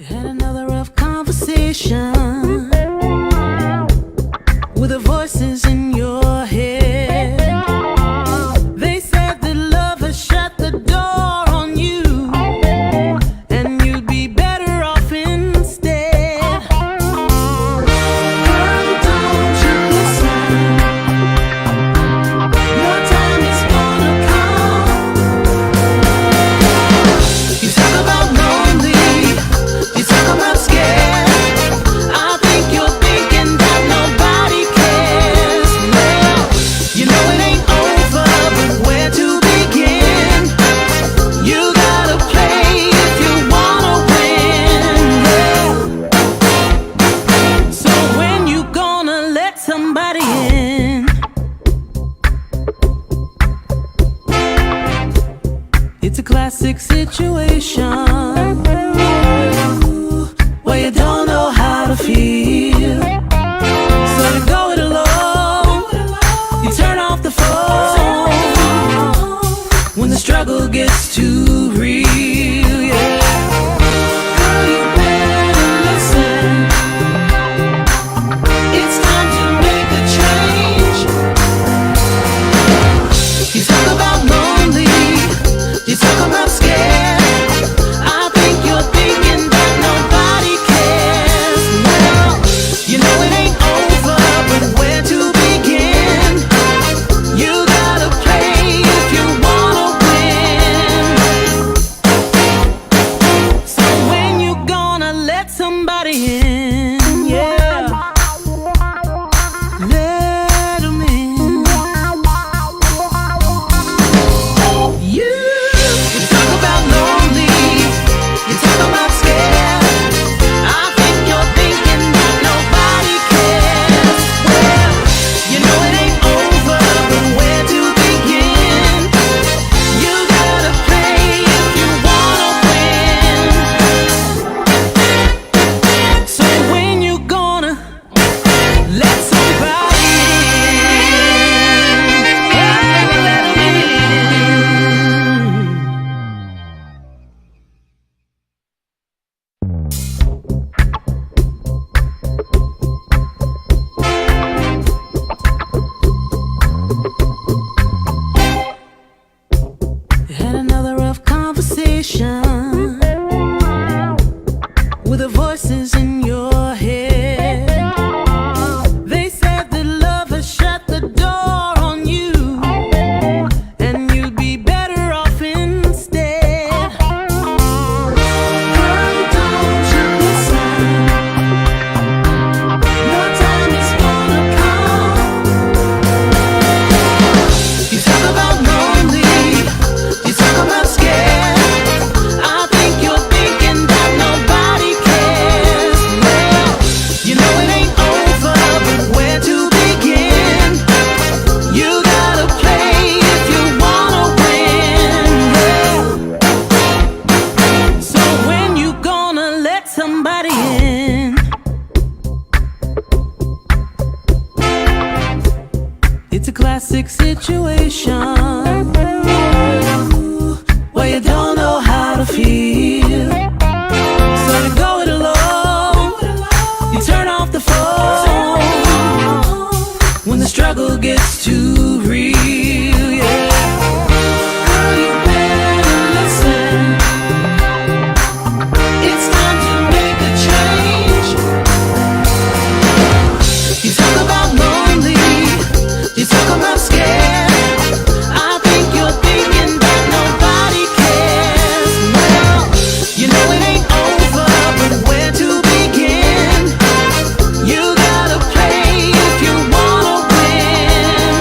Had another rough conversation with the voices in your head. They said that love has shut the door on you, and you'd be better off instead. Girl, don't you listen. Your time is gonna come. You talk about lonely, you talk about scared. I think you're thinking that nobody cares. Well, you know it ain't over, but where to begin? You gotta play if you wanna win. Yeah. So when you gonna let somebody in? It's a classic situation where you don't know how to feel, so you go it alone. You turn off the phone when the struggle gets too real. Yeah. Girl, you better listen. It's time to make a change. You talk about lonely, you talk about scared. I think you're thinking that nobody cares. Well, you know it ain't over, but where to begin? You gotta play if you wanna win. So when you gonna let somebody in? Yeah, let 'em in. You talk about lonely, you talk about scared. I think you're thinking that nobody cares. Well, you know it ain't over, but where to begin? You gotta play if you wanna win. So when you gonna let somebody in? Let 'em in. Had another rough conversation with the voices in your head. They said that love has shut the door on you, and you'd be better off instead. Girl, don't you listen. Your time is gonna come. You talk about lonely, you talk about scared. I think you're thinking that nobody cares. Well, you know it ain't over, but where to begin? You gotta play if you wanna win. Yeah. So when you gonna let somebody in? It's a classic situation where you don't know how to feel, so you go it alone. You turn off the phone when the struggle gets too real. Yeah. Girl, you better listen. It's time to make a change. You talk about lonely, you talk about scared. I think you're thinking that nobody cares. Well, you know it ain't over, but where to begin? You gotta play if you wanna win.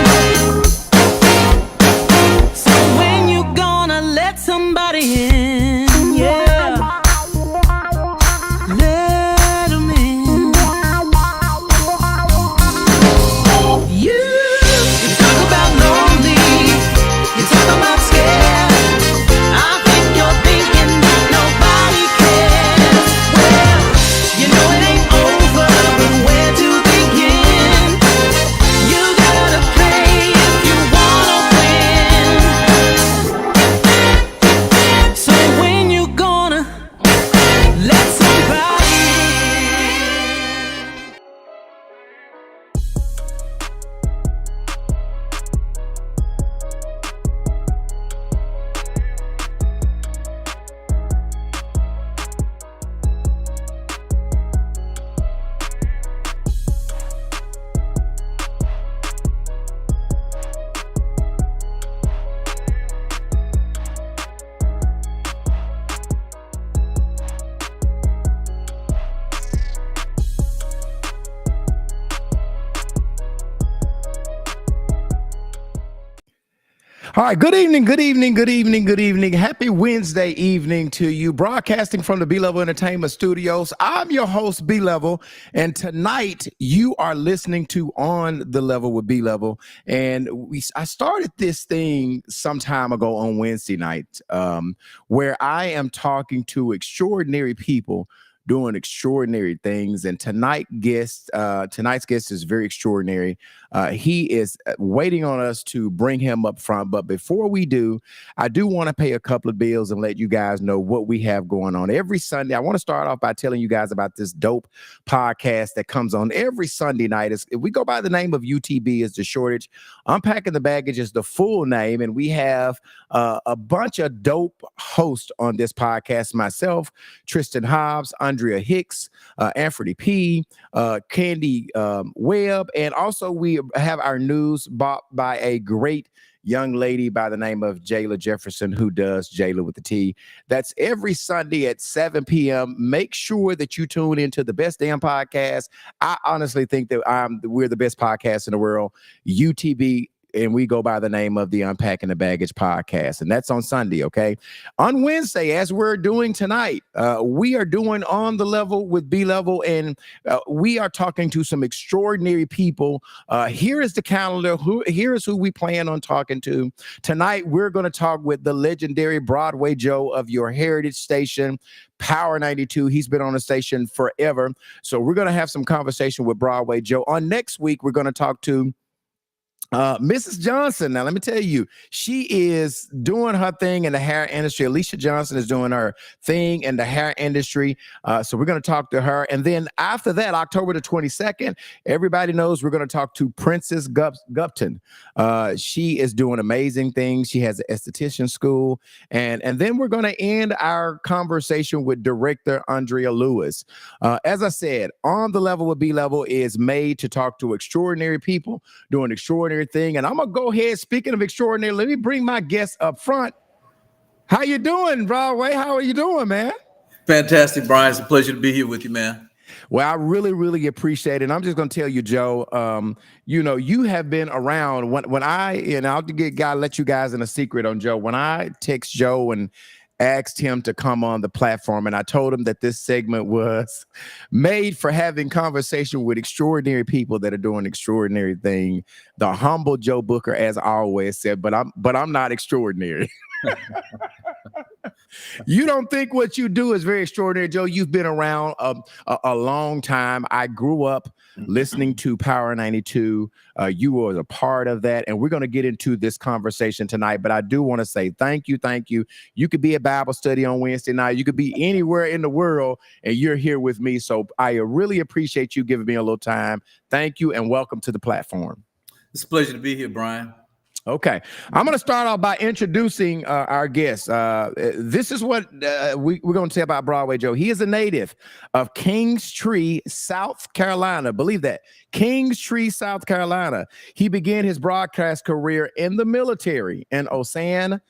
All right, good evening, good evening, good evening, good evening. Happy Wednesday evening to you. Broadcasting from the B-Level Entertainment Studios. I'm your host, B-Level, and tonight you are listening to On the Level with B-Level. And I started this thing some time ago on Wednesday night, where I am talking to extraordinary people doing extraordinary things. And tonight's guest is very extraordinary. He is waiting on us to bring him up front. But before we do, I do want to pay a couple of bills and let you guys know what we have going on every Sunday. I want to start off by telling you guys about this dope podcast that comes on every Sunday night. We go by the name of UTB is the shortage. Unpacking the Baggage is the full name. And we have a bunch of dope hosts on this podcast. Myself, Tristan Hobbs, Andrea Hicks, Anthony P., Candy Webb, and also we have our news bought by a great young lady by the name of Jayla Jefferson, who does Jayla with the T. That's every Sunday at 7 p.m. Make sure that you tune into the best damn podcast. I honestly think that we're the best podcast in the world, UTB. And we go by the name of the Unpacking the Baggage podcast. And that's on Sunday, okay? On Wednesday, as we're doing tonight, we are doing On the Level with B-Level, and we are talking to some extraordinary people. Here is the calendar. Here is who we plan on talking to. Tonight, we're going to talk with the legendary Broadway Joe of your heritage station, Power 92. He's been on the station forever. So we're going to have some conversation with Broadway Joe. On next week, we're going to talk to Mrs. Johnson. Now, let me tell you, she is doing her thing in the hair industry. Alicia Johnson is doing her thing in the hair industry. So we're going to talk to her. And then after that, October the 22nd, everybody knows we're going to talk to Princess Gupton. She is doing amazing things. She has an esthetician school. And then we're going to end our conversation with director Andrea Lewis. As I said, On the Level with B-Level is made to talk to extraordinary people doing extraordinary thing. And I'm gonna go ahead. Speaking of extraordinary, let me bring my guest up front. How you doing, Broadway? How are you doing, man? Fantastic, Brian. It's a pleasure to be here with you, man. Well, I really, really appreciate it. And I'm just gonna tell you, Joe. You have been around when I'll let you guys in a secret on Joe. When I text Joe and asked him to come on the platform, and I told him that this segment was made for having conversation with extraordinary people that are doing extraordinary things. The humble Joe Booker, as I always said, but I'm not extraordinary. You don't think what you do is very extraordinary, Joe? You've been around a long time. I grew up listening to Power 92. You were a part of that, and we're going to get into this conversation tonight. But I do want to say thank you. You could be at Bible study on Wednesday night. You could be anywhere in the world, and you're here with me. So I really appreciate you giving me a little time. Thank you, and welcome to the platform. It's a pleasure to be here, Brian. Okay, I'm going to start off by introducing our guest. This is what we're going to say about Broadway Joe. He is a native of Kingstree, South Carolina. Believe that. Kingstree, South Carolina. He began his broadcast career in the military in Osan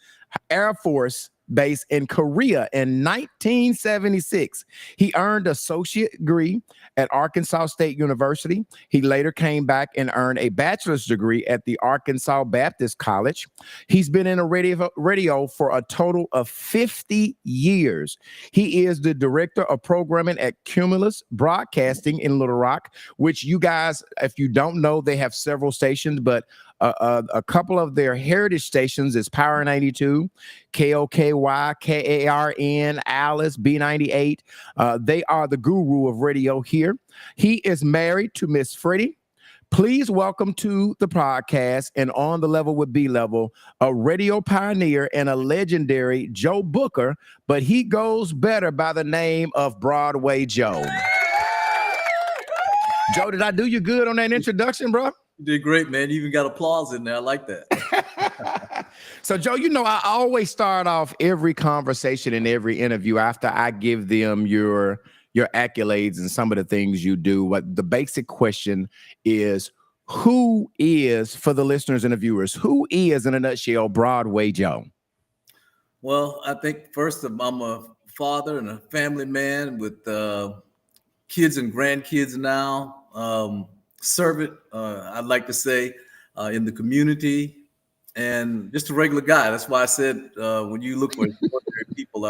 Air Force Base in Korea in 1976. He earned an associate degree at Arkansas State University. He later came back and earned a bachelor's degree at the Arkansas Baptist College. He's been in a radio for a total of 50 years. He is the director of programming at Cumulus Broadcasting in Little Rock, which you guys, if you don't know, they have several stations, but a couple of their heritage stations is Power 92, KOKY, KARN, Alice, B98. They are the guru of radio here. He is married to Miss Freddie. Please welcome to the podcast and On the Level with B-Level, a radio pioneer and a legendary Joe Booker, but he goes better by the name of Broadway Joe. Joe, did I do you good on that introduction, bro? You did great, man. You even got applause in there. I like that. So, Joe, I always start off every conversation and every interview after I give them your accolades and some of the things you do. What the basic question is, who is, for the listeners and the viewers, who is, in a nutshell, Broadway Joe? Well, I think first I'm a father and a family man with kids and grandkids now. Servant, I'd like to say, in the community, and just a regular guy. That's why I said when you look for extraordinary people,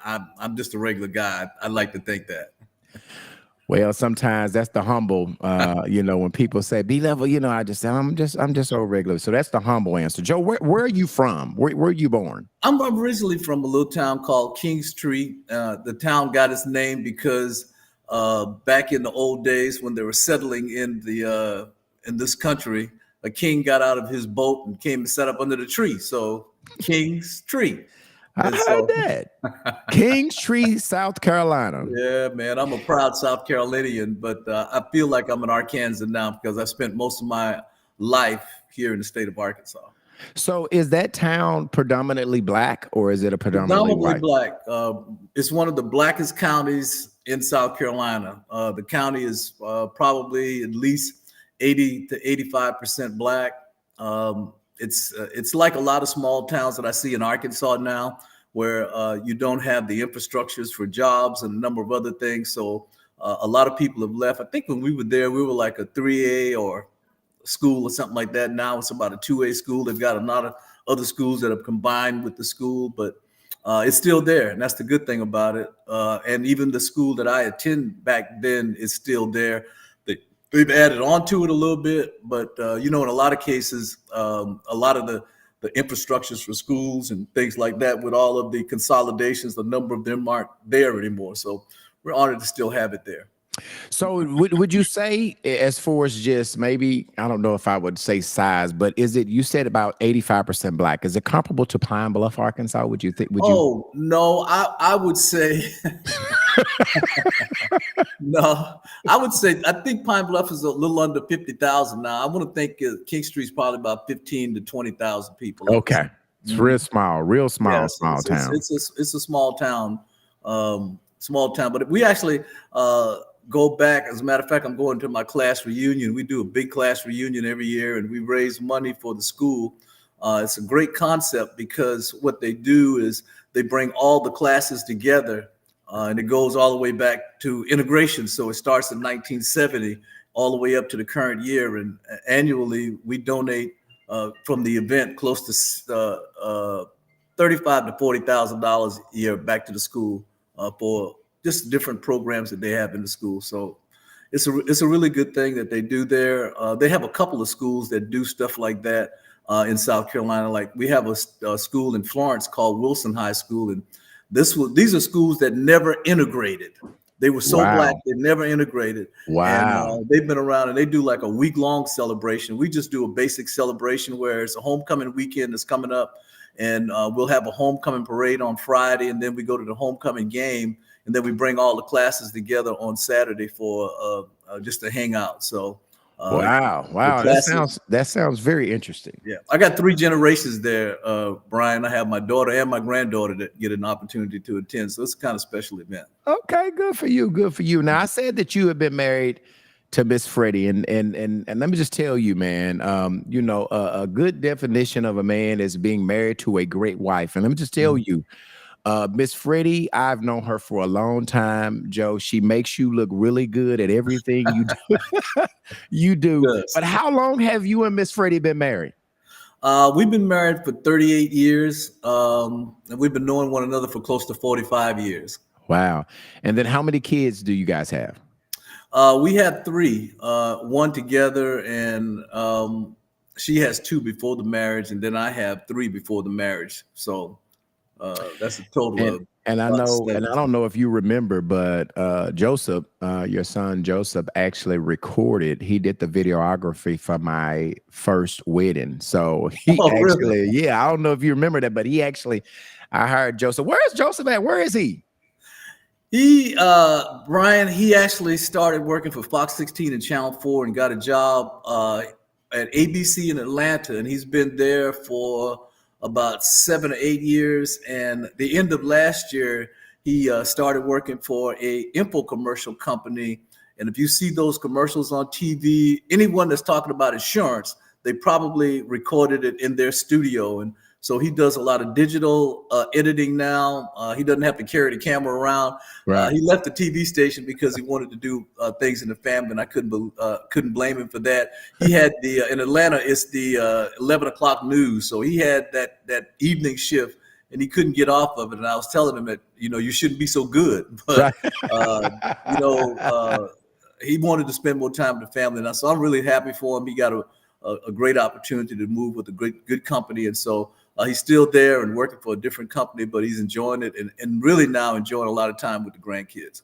I'm just a regular guy. I like to think that. Well, sometimes that's the humble, when people say B level, I'm just so regular. So that's the humble answer. Joe, where are you from? Where are you born? I'm originally from a little town called Kingstree. The town got its name because back in the old days when they were settling in this country, a king got out of his boat and came and sat up under the tree. So King's Tree. I And heard so, that. Kingstree, South Carolina. yeah, man, I'm a proud South Carolinian, but I feel like I'm an Arkansan now because I spent most of my life here in the state of Arkansas. So is that town predominantly black or is it a predominantly Predominantly white? black. It's one of the blackest counties in South Carolina. The county is probably at least 80 to 85% black. It's like a lot of small towns that I see in Arkansas now, where you don't have the infrastructures for jobs and a number of other things. So a lot of people have left. I think when we were there, we were like a 3A or school or something like that. Now it's about a 2A school. They've got a lot of other schools that have combined with the school, but it's still there, and that's the good thing about it. And even the school that I attend back then is still there. They've added on to it a little bit, but in a lot of cases, a lot of the infrastructures for schools and things like that, with all of the consolidations, the number of them aren't there anymore. So we're honored to still have it there. So would you say, as far as just maybe, I don't know if I would say size, but is it, you said about 85% black. Is it comparable to Pine Bluff, Arkansas? Would you think? Oh, no, I would say, no, I think Pine Bluff is a little under 50,000 now. I want to think Kingstree is probably about 15 to 20,000 people. Okay. It's real small, small town. It's a small town, but we actually, go back. As a matter of fact, I'm going to my class reunion. We do a big class reunion every year, and we raise money for the school. It's a great concept because what they do is they bring all the classes together, and it goes all the way back to integration. So it starts in 1970 all the way up to the current year. And annually, we donate from the event close to $35,000 to $40,000 a year back to the school for just different programs that they have in the school. So it's a really good thing that they do there. They have a couple of schools that do stuff like that in South Carolina. Like we have a school in Florence called Wilson High School. And these are schools that never integrated. They were so black, they never integrated. Wow. And they've been around, and they do like a week-long celebration. We just do a basic celebration where it's a homecoming weekend that's coming up. And we'll have a homecoming parade on Friday, and then we go to the homecoming game. And then we bring all the classes together on Saturday for just a hangout. So, wow, that sounds very interesting. Yeah, I got 3 generations there, Brian. I have my daughter and my granddaughter that get an opportunity to attend. So it's a kind of special event. Okay, good for you. Good for you. Now, I said that you have been married to Miss Freddie, and let me just tell you, man. A good definition of a man is being married to a great wife. And let me just tell you. Miss Freddie, I've known her for a long time, Joe. She makes you look really good at everything you do. You do. Yes. But how long have you and Miss Freddie been married? We've been married for 38 years. And we've been knowing one another for close to 45 years. Wow. And then how many kids do you guys have? We have 3, 1 together, and she has 2 before the marriage, and then I have 3 before the marriage. So that's a total of. And I know, and I don't know if you remember, but Joseph, your son Joseph, actually recorded. He did the videography for my first wedding. So he really? Yeah, I don't know if you remember that, but I hired Joseph. Where is Joseph at? Where is he? Brian, he actually started working for Fox 16 and Channel 4 and got a job at ABC in Atlanta, and he's been there for about 7 or 8 years. And the end of last year, he started working for a infomercial company. And if you see those commercials on TV, anyone that's talking about insurance, they probably recorded it in their studio. And So he does a lot of digital editing now. He doesn't have to carry the camera around. Right. He left the TV station because he wanted to do things in the family, and I couldn't blame him for that. He had in Atlanta, it's the 11 o'clock news, so he had that evening shift, and he couldn't get off of it. And I was telling him that you shouldn't be so good, but he wanted to spend more time with the family, and so I'm really happy for him. He got a great opportunity to move with a good company, and so. He's still there and working for a different company, but he's enjoying it and really now enjoying a lot of time with the grandkids.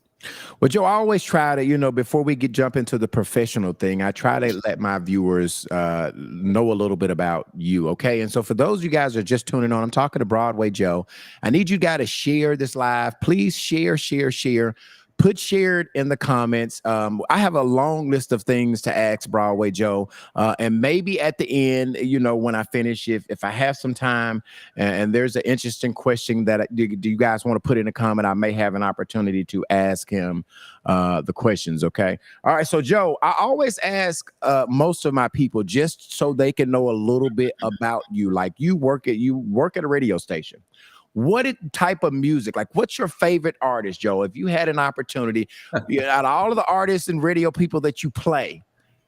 Well, Joe, I always try to, before we jump into the professional thing, I try to let my viewers know a little bit about you, okay? And so for those of you guys that are just tuning on, I'm talking to Broadway Joe. I need you guys to share this live. Please share. Put shared in the comments. I have a long list of things to ask Broadway Joe. And maybe at the end, when I finish, if I have some time and there's an interesting question that do you guys want to put in a comment, I may have an opportunity to ask him the questions. Okay. All right. So Joe, I always ask most of my people just so they can know a little bit about you. Like you work at a radio station. What type of music? Like, what's your favorite artist, Joe? If you had an opportunity, out of all of the artists and radio people that you play,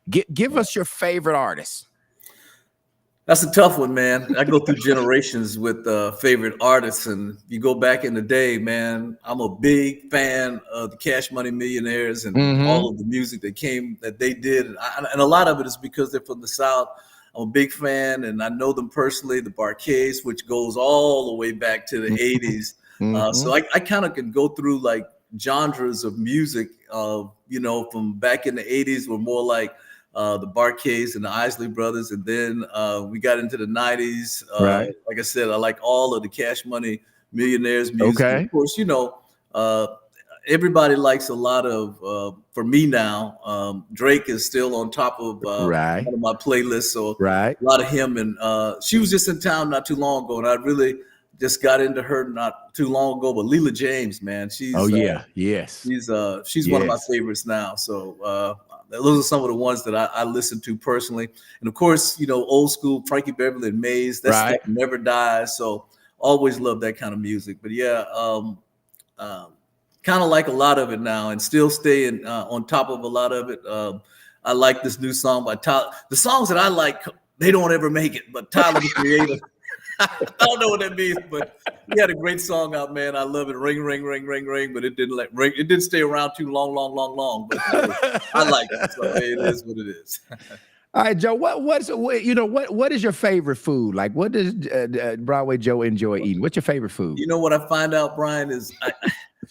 give us your favorite artist. That's a tough one, man. I go through generations with favorite artists, and you go back in the day, man. I'm a big fan of the Cash Money Millionaires and all of the music that they did, and a lot of it is because they're from the South. I'm a big fan, and I know them personally, the Barcades, which goes all the way back to the 80s. So I kind of can go through like genres of music, from back in the 80s were more like the Barcades and the Isley Brothers. And then we got into the 90s. Right. Like I said, I like all of the Cash Money Millionaires music. Okay. And of course, everybody likes a lot of, for me now, Drake is still on top of one of my playlists. So a lot of him. And she was just in town not too long ago, and I really just got into her not too long ago. But Leela James, man, she's she's one of my favorites now. So those are some of the ones that I listen to personally. And of course, old school Frankie Beverly and Maze, that stuff never dies. So always love that kind of music. But yeah, kind of like a lot of it now and still staying on top of a lot of it. I like this new song by Tyler. The songs that I like, they don't ever make it, but Tyler, the Creator, I don't know what that means, but he had a great song out, man. I love it. Ring, ring, ring, ring, ring, but it didn't ring. It didn't stay around too long, but I like it. So hey, it is what it is. All right, Joe, what is your favorite food? Like, what does Broadway Joe enjoy eating? What's your favorite food? What I find out, Brian, is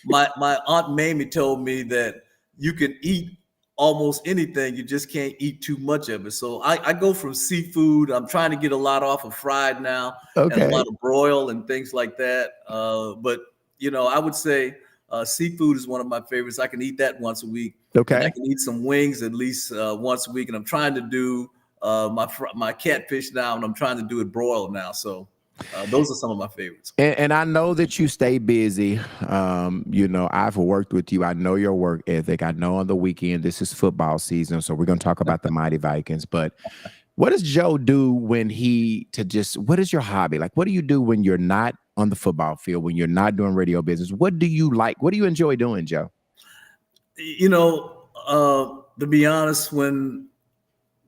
my Aunt Mamie told me that you can eat almost anything, you just can't eat too much of it. So I go from seafood. I'm trying to get a lot off of fried now, and a lot of broil and things like that. But I would say seafood is one of my favorites. I can eat that once a week. Okay, and I can eat some wings at least once a week, and I'm trying to do my catfish now, and I'm trying to do it broiled now. So. Those are some of my favorites. And I know that you stay busy. I've worked with you. I know your work ethic. I know on the weekend, this is football season. So we're going to talk about the Mighty Vikings. But what does Joe do what is your hobby? Like, what do you do when you're not on the football field, when you're not doing radio business? What do you like? What do you enjoy doing, Joe? To be honest, when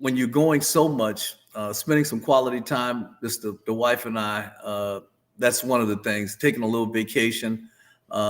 you're going so much, spending some quality time, just the wife and I, that's one of the things, taking a little vacation,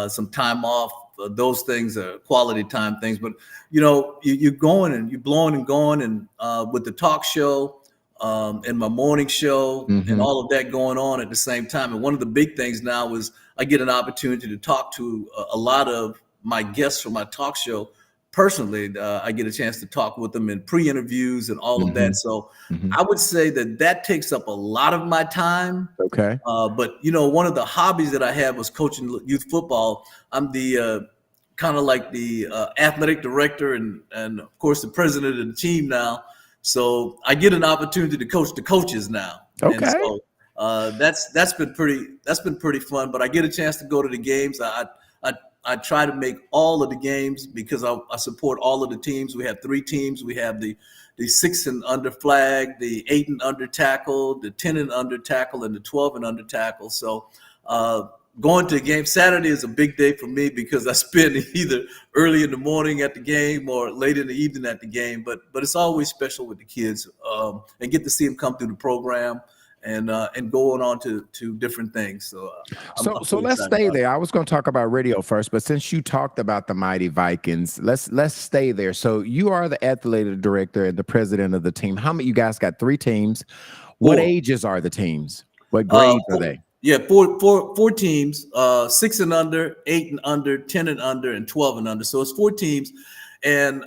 some time off, those things are quality time things. But, you're going and you're blowing and going, and with the talk show and my morning show and all of that going on at the same time. And one of the big things now is I get an opportunity to talk to a lot of my guests from my talk show. Personally, I get a chance to talk with them in pre-interviews and all of that. So I would say that takes up a lot of my time. Okay. But, one of the hobbies that I have was coaching youth football. I'm the kind of like the athletic director and of course, the president of the team now. So I get an opportunity to coach the coaches now. Okay. And so that's been pretty fun. But I get a chance to go to the games. I I try to make all of the games because I support all of the teams. We have 3 teams. We have the 6 and under flag, the 8 and under tackle, the 10 and under tackle, and the 12 and under tackle. So going to a game Saturday is a big day for me because I spend either early in the morning at the game or late in the evening at the game. But it's always special with the kids and get to see them come through the program and going on to different things. So so let's stay there. I was going to talk about radio first, but since you talked about the Mighty Vikings, let's stay there. So you are the athletic director and the president of the team. How many? You guys got 3 teams. What 4. ages are the teams? What grades are they? Yeah, four teams, 6 and under, 8 and under, 10 and under, and 12 and under. So it's 4 teams. And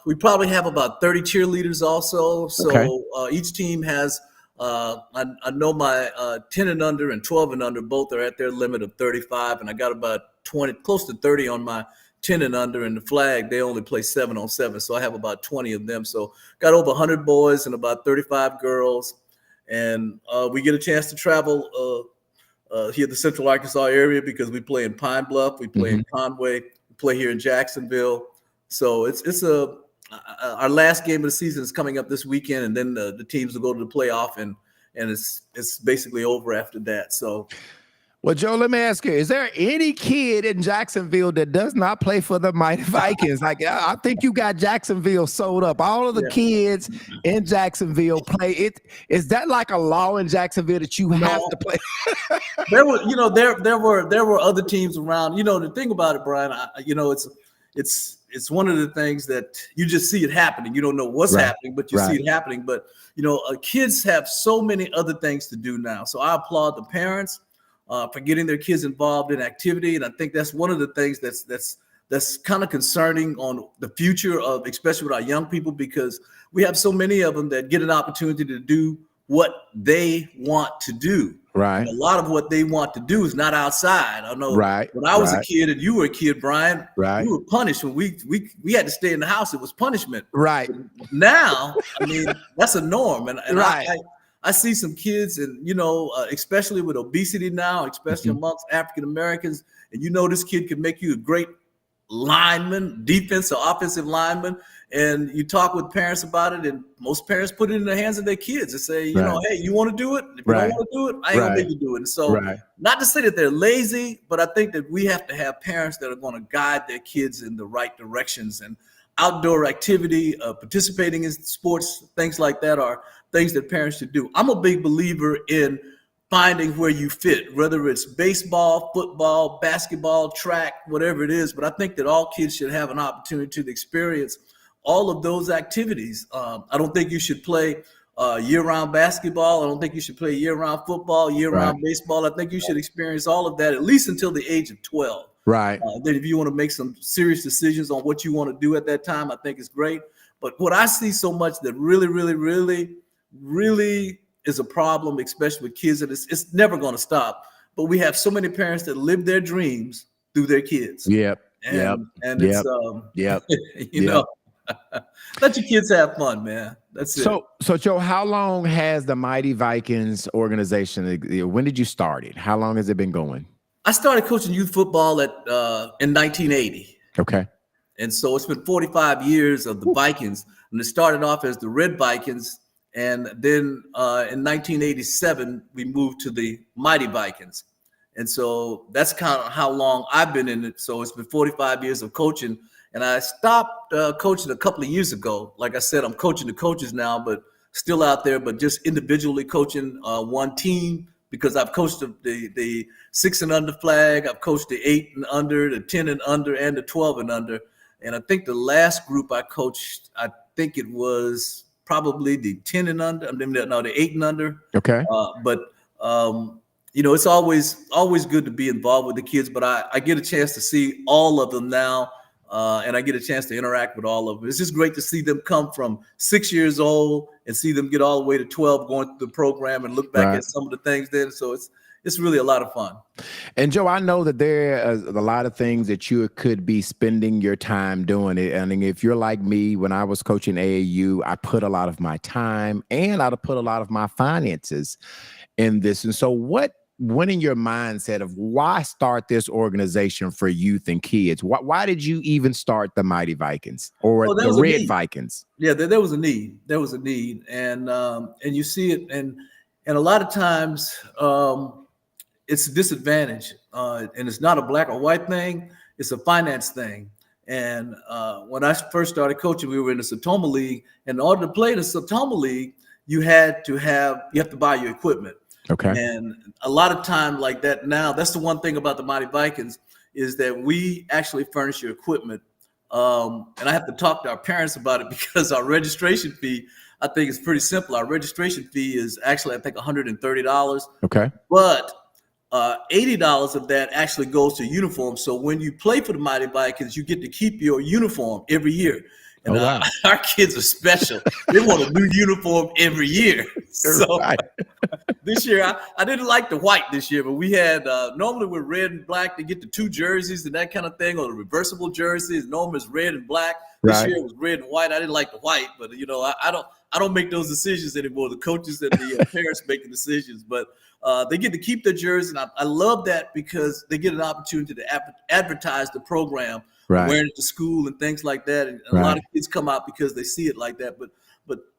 we probably have about 30 cheerleaders also. So each team has, I know my 10 and under and 12 and under both are at their limit of 35. And I got about 20, close to 30 on my 10 and under, and the flag, they only play 7-on-7. So I have about 20 of them. So got over 100 boys and about 35 girls. And we get a chance to travel here in the Central Arkansas area because we play in Pine Bluff, we play in Conway, we play here in Jacksonville. So it's our last game of the season is coming up this weekend, and then the teams will go to the playoff, and it's basically over after that. So. Well, Joe, let me ask you, is there any kid in Jacksonville that does not play for the Mighty Vikings? Like, I think you got Jacksonville sold up. All of the kids in Jacksonville play it. Is that like a law in Jacksonville that you have to play? There were other teams around. The thing about it, Brian, it's one of the things that you just see it happening. You don't know what's happening, but you see it happening. But kids have so many other things to do now. So I applaud the parents for getting their kids involved in activity. And I think that's one of the things that's kind of concerning on the future of, especially with our young people, because we have so many of them that get an opportunity to do what they want to do. Right. And a lot of what they want to do is not outside. I know when I was a kid and you were a kid, Brian, we were punished when we had to stay in the house. It was punishment. Right. But now, I mean, that's a norm. And I see some kids, and especially with obesity now, especially amongst African Americans, and this kid can make you a great lineman, defense or offensive lineman. And you talk with parents about it, and most parents put it in the hands of their kids and say, hey, you want to do it? If you don't want to do it, I ain't gonna make you do it. And so, not to say that they're lazy, but I think that we have to have parents that are going to guide their kids in the right directions. And outdoor activity, participating in sports, things like that are things that parents should do. I'm a big believer in finding where you fit, whether it's baseball, football, basketball, track, whatever it is. But I think that all kids should have an opportunity to experience all of those activities. I don't think you should play year-round basketball. I don't think you should play year-round football, year-round baseball. I think you should experience all of that at least until the age of 12. Right. Then if you want to make some serious decisions on what you want to do at that time, I think it's great. But what I see so much that really, really, really, really is a problem, especially with kids, and it's never going to stop. But we have so many parents that live their dreams through their kids. Yep. And it's let your kids have fun, man. That's it. So Joe, how long has the Mighty Vikings organization? When did you start it? How long has it been going? I started coaching youth football in 1980. Okay. And so it's been 45 years of the Vikings, and it started off as the Red Vikings. And then in 1987, we moved to the Mighty Vikings. And so that's kind of how long I've been in it. So it's been 45 years of coaching. And I stopped coaching a couple of years ago. Like I said, I'm coaching the coaches now, but still out there, but just individually coaching one team, because I've coached the 6 and under flag. I've coached the 8 and under, the 10 and under, and the 12 and under. And I think the last group I coached, I think it was probably the 10 and under. The 8 and under. Okay. It's always good to be involved with the kids, but I get a chance to see all of them now. And I get a chance to interact with all of them. It's just great to see them come from 6 years old and see them get all the way to 12 going through the program and look back at some of the things then. So it's really a lot of fun. And Joe, I know that there are a lot of things that you could be spending your time doing it. I mean, if you're like me, when I was coaching AAU, I put a lot of my time and I put a lot of my finances in this. And so what went in your mindset of why start this organization for youth and kids? Why did you even start the Mighty Vikings or Well, there the was a Red need. Vikings? Yeah, there was a need. There was a need, and you see it, and a lot of times it's a disadvantage, and it's not a black or white thing. It's a finance thing. And when I first started coaching, we were in the Satoma League. And in order to play in the Satoma League, you have to buy your equipment. Okay. And a lot of time like that now, that's the one thing about the Mighty Vikings is that we actually furnish your equipment. And I have to talk to our parents about it because our registration fee, I think, is pretty simple. Our registration fee is actually, I think, $130. Okay. But $80 of that actually goes to uniform. So when you play for the Mighty Vikings, you get to keep your uniform every year. And wow. Our kids are special. They want a new uniform every year. So Right. this year, I didn't like the white this year, but we had normally we're red and black to get the two jerseys and that kind of thing, or the reversible jerseys. Normally it's red and black. This Right. year it was red and white. I didn't like the white, but I don't make those decisions anymore. The coaches and the parents make the decisions, but they get to keep their jersey. And I love that because they get an opportunity to advertise the program, Right. wearing it to school and things like that. And a Right. lot of kids come out because they see it like that. But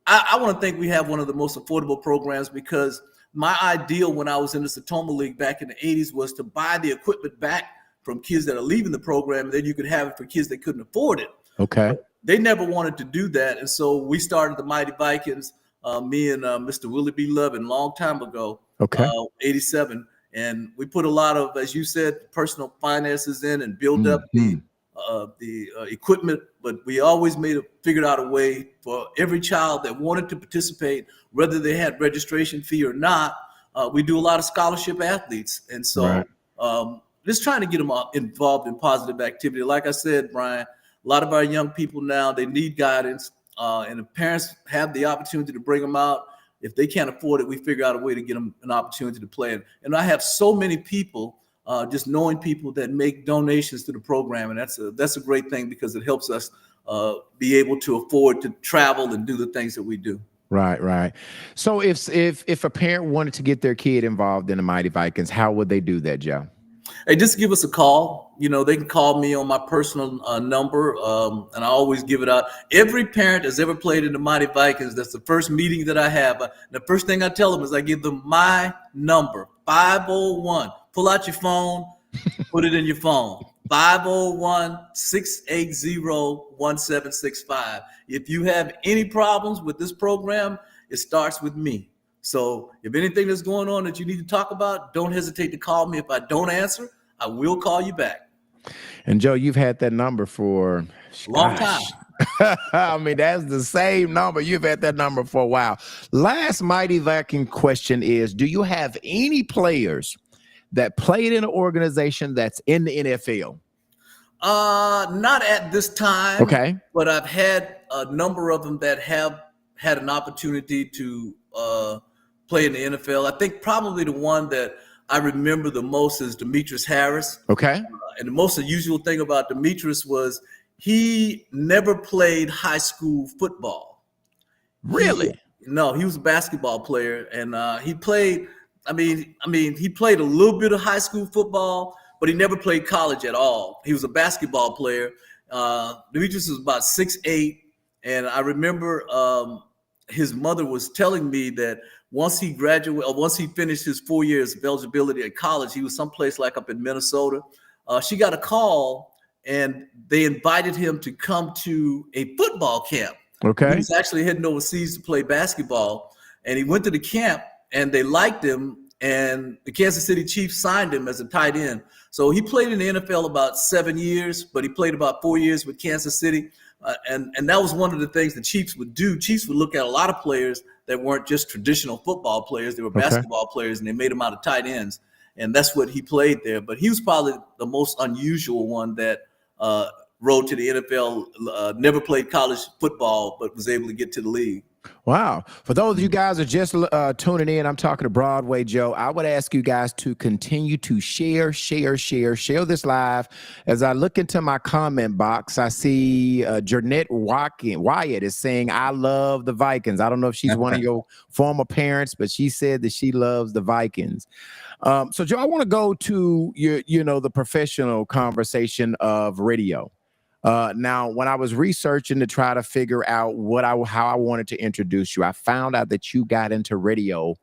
I want to think we have one of the most affordable programs because my ideal when I was in the Satoma League back in the 80s was to buy the equipment back from kids that are leaving the program. And then you could have it for kids that couldn't afford it. Okay. But they never wanted to do that. And so we started the Mighty Vikings, me and Mr. Willie B. Lovin, a long time ago, Okay. 87. And we put a lot of, as you said, personal finances in and build up the equipment. But we always figured out a way for every child that wanted to participate, whether they had registration fee or not. We do a lot of scholarship athletes. And so just trying to get them involved in positive activity. Like I said, Brian, a lot of our young people now, they need guidance. And if parents have the opportunity to bring them out, if they can't afford it, we figure out a way to get them an opportunity to play. And I have so many people, just knowing people that make donations to the program. And that's a great thing because it helps us be able to afford to travel and do the things that we do. Right, right. So if a parent wanted to get their kid involved in the Mighty Vikings, how would they do that, Joe? Hey, just give us a call. They can call me on my personal number, and I always give it out. Every parent that's ever played in the Mighty Vikings, that's the first meeting that I have. The first thing I tell them is I give them my number, 501. Pull out your phone, put it in your phone, 501-680-1765. If you have any problems with this program, it starts with me. So if anything that's going on that you need to talk about, don't hesitate to call me. If I don't answer, I will call you back. And Joe, you've had that number for a long time. I mean, that's the same number. You've had that number for a while. Last Mighty Viking question is, do you have any players that played in an organization that's in the NFL? Not at this time. Okay. But I've had a number of them that have had an opportunity to play in the NFL. I think probably the one that I remember the most is Demetrius Harris. Okay. And the most unusual thing about Demetrius was he never played high school football. Really? He was a basketball player, and he played. I mean, he played a little bit of high school football, but he never played college at all. He was a basketball player. Demetrius was about 6'8", and I remember his mother was telling me that once he graduated, or once he finished his 4 years of eligibility at college, he was someplace like up in Minnesota. She got a call, and they invited him to come to a football camp. Okay. He was actually heading overseas to play basketball, and he went to the camp, and they liked him, and the Kansas City Chiefs signed him as a tight end. So he played in the NFL about 7 years, but he played about 4 years with Kansas City. And that was one of the things the Chiefs would do. Chiefs would look at a lot of players that weren't just traditional football players. They were basketball players, and they made them out of tight ends. And that's what he played there. But he was probably the most unusual one that rode to the NFL, never played college football, but was able to get to the league. Wow. For those of you guys that are just tuning in, I'm talking to Broadway Joe. I would ask you guys to continue to share this live. As I look into my comment box, I see Jernette Wyatt is saying, I love the Vikings. I don't know if she's one of your former parents, but she said that she loves the Vikings. So Joe, I want to go to the professional conversation of radio. Now, when I was researching to try to figure out how I wanted to introduce you, I found out that you got into radio.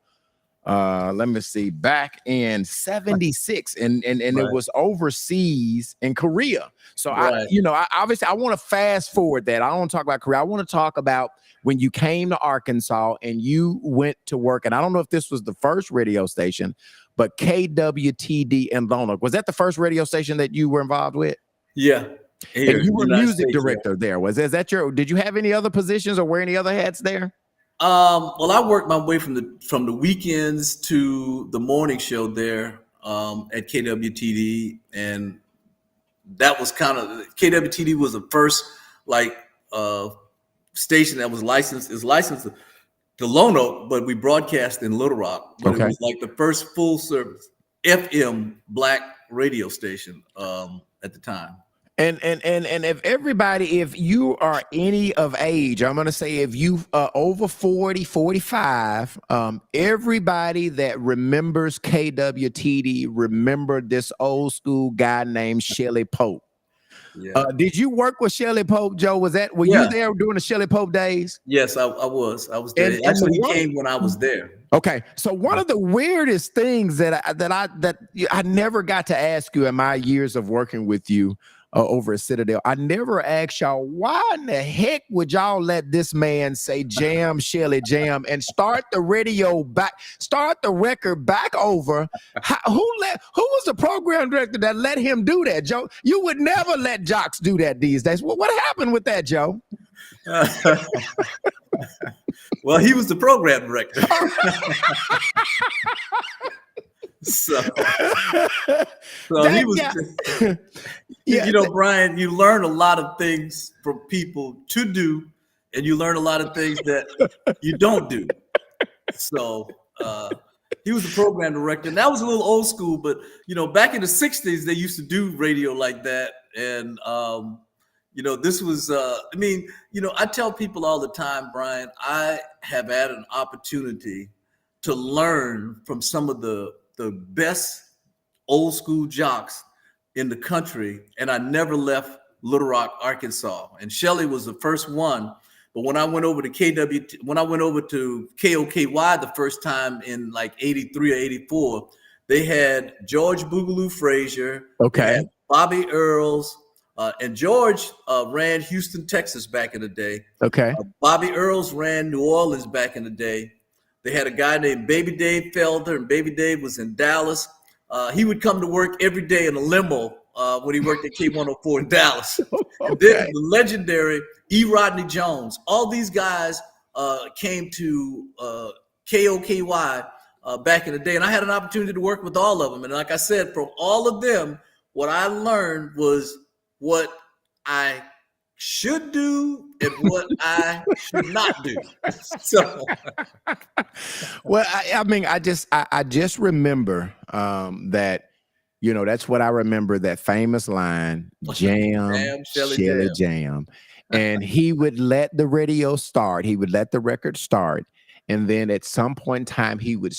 Let me see, back in '76, and Right. it was overseas in Korea. So Right. I obviously I want to fast forward that. I don't want to talk about Korea. I want to talk about when you came to Arkansas and you went to work. And I don't know if this was the first radio station, but KWTD in Lonoc. Was that the first radio station that you were involved with? Yeah. Here, And you were United music States, director there. Did you have any other positions or wear any other hats there? Well, I worked my way from the weekends to the morning show there at KWTD, and that was kind of KWTD was the first station that was licensed. Is licensed to Lonoc, but we broadcast in Little Rock. But Okay. it was like the first full service FM black radio station at the time. And if you are any of age, I'm going to say if you over 40, 45, everybody that remembers KWTD remember this old school guy named Shelly Pope. Yeah. Did you work with Shelly Pope, Joe? Were you there during the Shelly Pope days? Yes, I was. I was there. And Actually, he came when I was there. Okay, so one of the weirdest things that I never got to ask you in my years of working with you over at Citadel, I never asked y'all, why in the heck would y'all let this man say "Jam, Shelly, Jam" and start the record back over? Who was the program director that let him do that, Joe? You would never let jocks do that these days. What happened with that, Joe? Well, he was the program director. so he was. Brian, you learn a lot of things from people to do, and you learn a lot of things that you don't do. So he was the program director, and that was a little old school. But back in the '60s, they used to do radio like that, and this was. I tell people all the time, Brian, I have had an opportunity to learn from some of the best old school jocks in the country, and I never left Little Rock, Arkansas. And Shelly was the first one. But when I went over to KOKY the first time in like '83 or '84, they had George Boogaloo Frazier, Okay, Bobby Earls, and George ran Houston, Texas back in the day. Okay, Bobby Earls ran New Orleans back in the day. They had a guy named Baby Dave Felder, and Baby Dave was in Dallas. He would come to work every day in a limo when he worked at K104 in Dallas. And then the legendary E. Rodney Jones. All these guys came to KOKY back in the day, and I had an opportunity to work with all of them. And like I said, from all of them, what I learned was what I should do and what I should not do. So, well, I just remember that, that's what I remember, that famous line, "Jam, Shelly, Jam." And he would let the radio start. He would let the record start. And then at some point in time, he would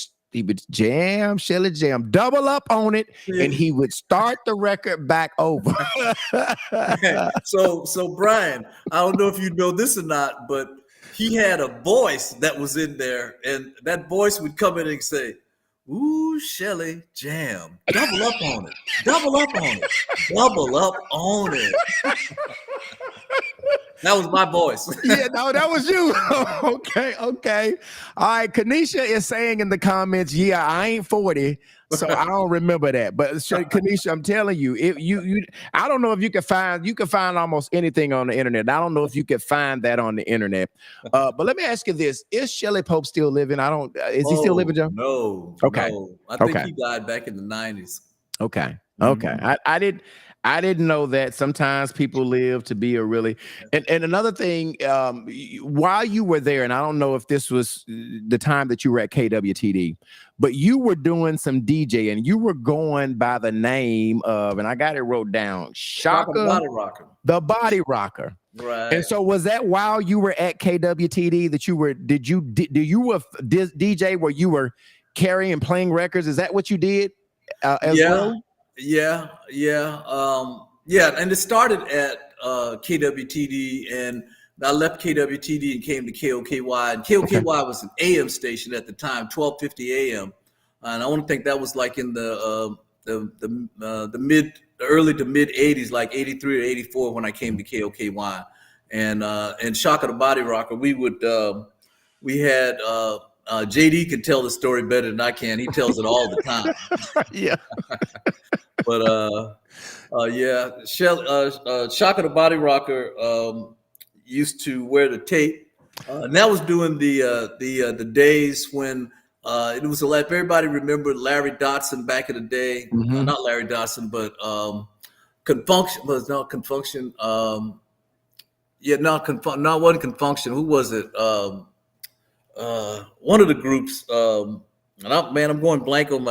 jam, Shelly, jam, double up on it, and he would start the record back over. So Brian, I don't know if you know this or not, but he had a voice that was in there, and that voice would come in and say, "Ooh, Shelly, jam, double up on it, double up on it, double up on it." That was my voice. Yeah, no, that was you. Okay. All right. Kanisha is saying in the comments, yeah, I ain't 40, so I don't remember that. But Kanisha, I'm telling you, I don't know if you can find almost anything on the internet. I don't know if you could find that on the internet. But let me ask you this: is Shelly Pope still living? Is he still living, Joe? No. Okay. No. I think he died back in the '90s. Okay. Mm-hmm. Okay. I didn't know that. Sometimes people live to be a really, and another thing, while you were there, and I don't know if this was the time that you were at KWTD, but you were doing some DJ and you were going by the name of, and I got it wrote down, Shaka Body Rocker. the Body Rocker. Right. And so was that while you were at KWTD that you were, do you were DJ where you were carrying and playing records? Is that what you did as well? Yeah. And it started at KWTD, and I left KWTD and came to KOKY. And KOKY was an AM station at the time, 1250 AM, and I want to think that was like in the early to mid 80s, like 83 or 84 when I came to KOKY. And Shaka the Body Rocker, we had. JD can tell the story better than I can. He tells it all the time. Yeah. But Shaka the Body Rocker used to wear the tape, and that was during the days when it was a lot. Everybody remembered Larry Dotson back in the day. Not Larry Dotson, but Confunction was not Confunction. No, it wasn't Confunction. Who was it? One of the groups, and I'm going blank on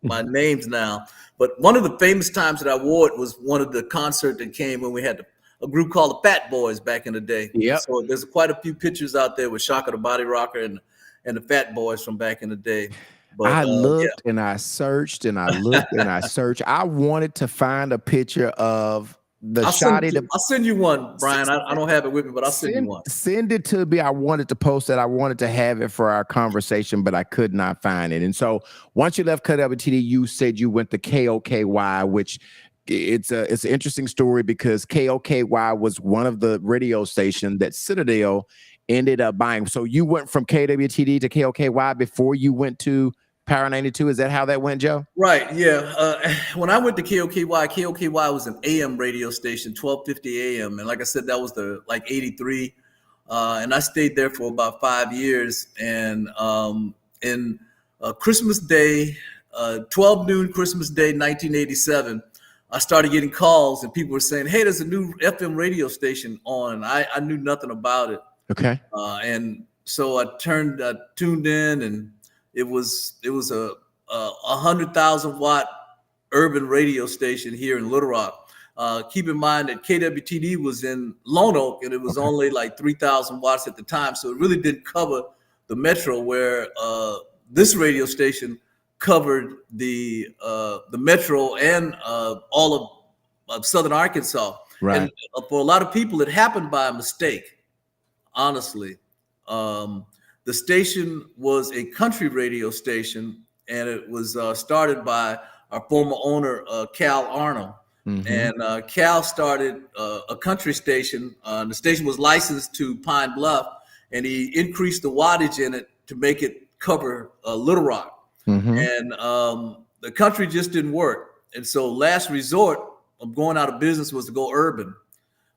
my names now, but one of the famous times that I wore it was one of the concert that came when we had a group called the Fat Boys back in the day. Yeah. So there's quite a few pictures out there with Shaka the Body Rocker and the Fat Boys from back in the day. But, I looked and I searched and I looked and I searched. I wanted to find a picture of I'll send you one, Brian. I don't have it with me, but I'll send you one. Send it to me. I wanted to post it. I wanted to have it for our conversation, but I could not find it. And so once you left KWTD, you said you went to KOKY, which it's an interesting story because KOKY was one of the radio stations that Citadel ended up buying. So you went from KWTD to KOKY before you went to Power 92. Is that how that went, Joe? Right. Yeah. When I went to KOKY was an AM radio station, 1250 AM. And like I said, that was the 83. And I stayed there for about 5 years. And in Christmas Day, 12 noon Christmas Day, 1987, I started getting calls and people were saying, hey, there's a new FM radio station on. I knew nothing about it. Okay. And so I tuned in, and it was a 100,000 watt urban radio station here in Little Rock. Keep in mind that KWTD was in Lone Oak, and it was only like 3,000 watts at the time. So it really didn't cover the metro, where this radio station covered the metro and all of southern Arkansas. Right. And for a lot of people, it happened by mistake, honestly. The station was a country radio station, and it was started by our former owner, Cal Arnold. And Cal started a country station. The station was licensed to Pine Bluff, and he increased the wattage in it to make it cover Little Rock. And the country just didn't work. And so last resort of going out of business was to go urban.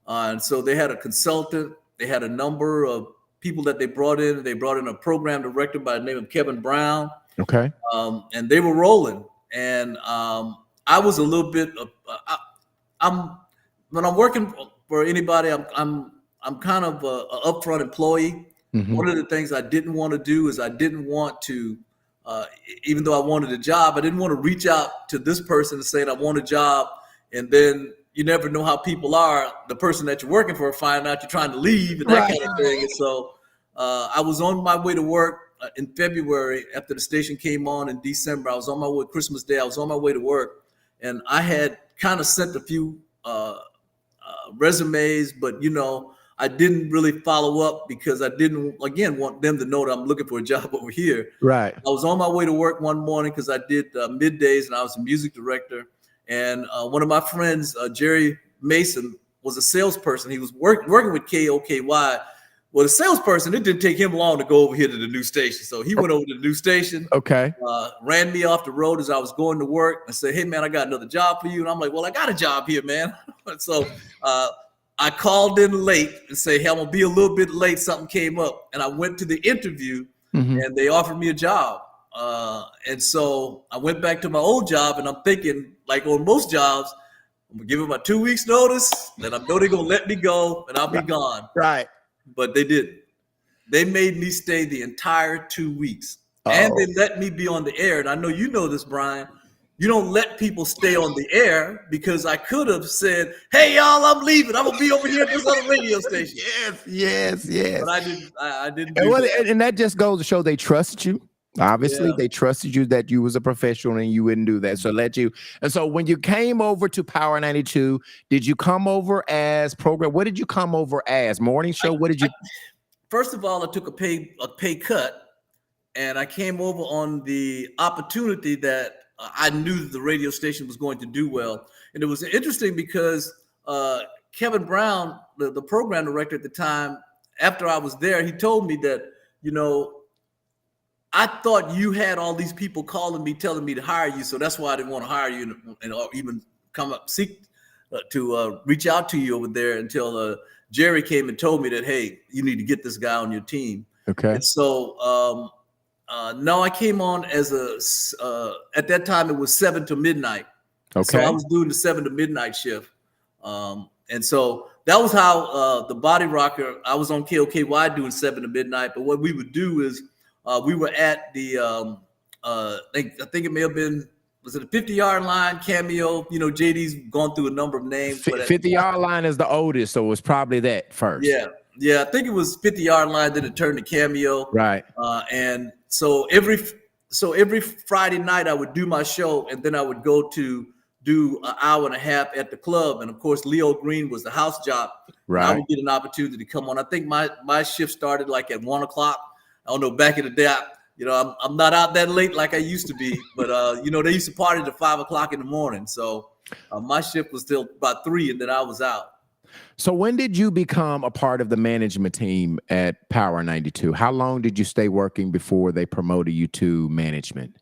And so they had a consultant. They had a number of people that they brought in. They brought in a program director by the name of Kevin Brown. Okay. And they were rolling. And I was a little bit. When I'm working for anybody, I'm kind of a upfront employee. One of the things I didn't want to do is I didn't want to, even though I wanted a job, I didn't want to reach out to this person and say I want a job, and then you never know how people are. The person that you're working for find out you're trying to leave and that kind of thing. And so I was on my way to work in February after the station came on in December. I was on my way, Christmas Day. I was on my way to work, and I had kind of sent a few resumes, but I didn't really follow up because I didn't, again, want them to know that I'm looking for a job over here. Right. I was on my way to work one morning because I did middays, and I was a music director. And one of my friends, Jerry Mason, was a salesperson. He was working with KOKY. Well, the salesperson, it didn't take him long to go over here to the new station. So he went over to the new station. Okay. Ran me off the road as I was going to work and said, hey, man, I got another job for you. And I'm like, well, I got a job here, man. So I called in late and say, hey, I'm going to be a little bit late. Something came up. And I went to the interview, and they offered me a job. And so I went back to my old job, and I'm thinking, like on most jobs, I'm gonna give them my 2 weeks notice, and I know they're gonna let me go, and I'll be gone. Right. But they didn't. They made me stay the entire 2 weeks, and Oh. they let me be on the air. And I know you know this, Brian. You don't let people stay on the air, because I could have said, "Hey, y'all, I'm leaving. I'm gonna be over here at this other radio station." Yes. But I didn't. I didn't And, do what, that. and that just goes to show they trusted you. Obviously, Yeah. they trusted you that you was a professional and you wouldn't do that. So let you. And so when you came over to Power 92, did you come over as program? What did you come over as? Morning show? What did you? First of all, I took a pay cut, and I came over on the opportunity that I knew that the radio station was going to do well. And it was interesting because Kevin Brown, the program director at the time, after I was there, he told me that, I thought you had all these people calling me, telling me to hire you. So that's why I didn't want to hire you and even come up, seek to reach out to you over there until Jerry came and told me that, hey, you need to get this guy on your team. Okay. And so no, I came on as at that time it was 7 to midnight. Okay. So I was doing the 7 to midnight shift. And so that was how the Body Rocker, I was on KOKY doing 7 to midnight. But what we would do is we were at the, I think it may have been, was it a 50-yard line cameo? JD's gone through a number of names. 50-yard line is the oldest, so it was probably that first. Yeah, I think it was 50-yard line, then it turned to cameo. Right. And so every Friday night I would do my show, and then I would go to do an hour and a half at the club. And of course, Leo Green was the house job. Right. I would get an opportunity to come on. I think my shift started like at 1 o'clock. I don't know, back in the day, I'm not out that late like I used to be, but they used to party to 5 o'clock in the morning. So my shift was still about 3, and then I was out. So when did you become a part of the management team at Power 92? How long did you stay working before they promoted you to management?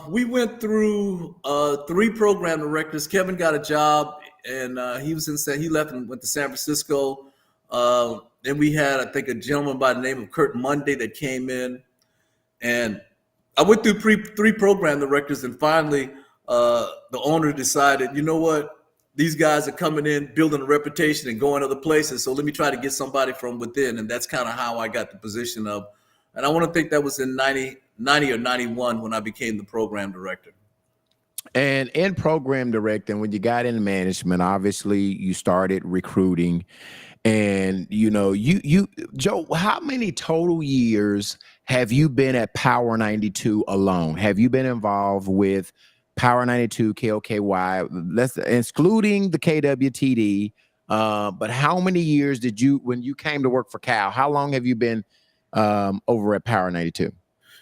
We went through 3 program directors. Kevin got a job, and he left and went to San Francisco. Then we had, I think, a gentleman by the name of Kurt Monday that came in, and I went through 3 program directors, and finally the owner decided, you know what? These guys are coming in, building a reputation and going other places. So let me try to get somebody from within. And that's kind of how I got the position of, and I want to think that was in 90 or 91 when I became the program director. And in program directing, when you got into management, obviously you started recruiting. And, you Joe, how many total years have you been at Power 92 alone? Have you been involved with Power 92, KOKY, excluding the KWTD, but how many years did you, when you came to work for Cal, how long have you been over at Power 92?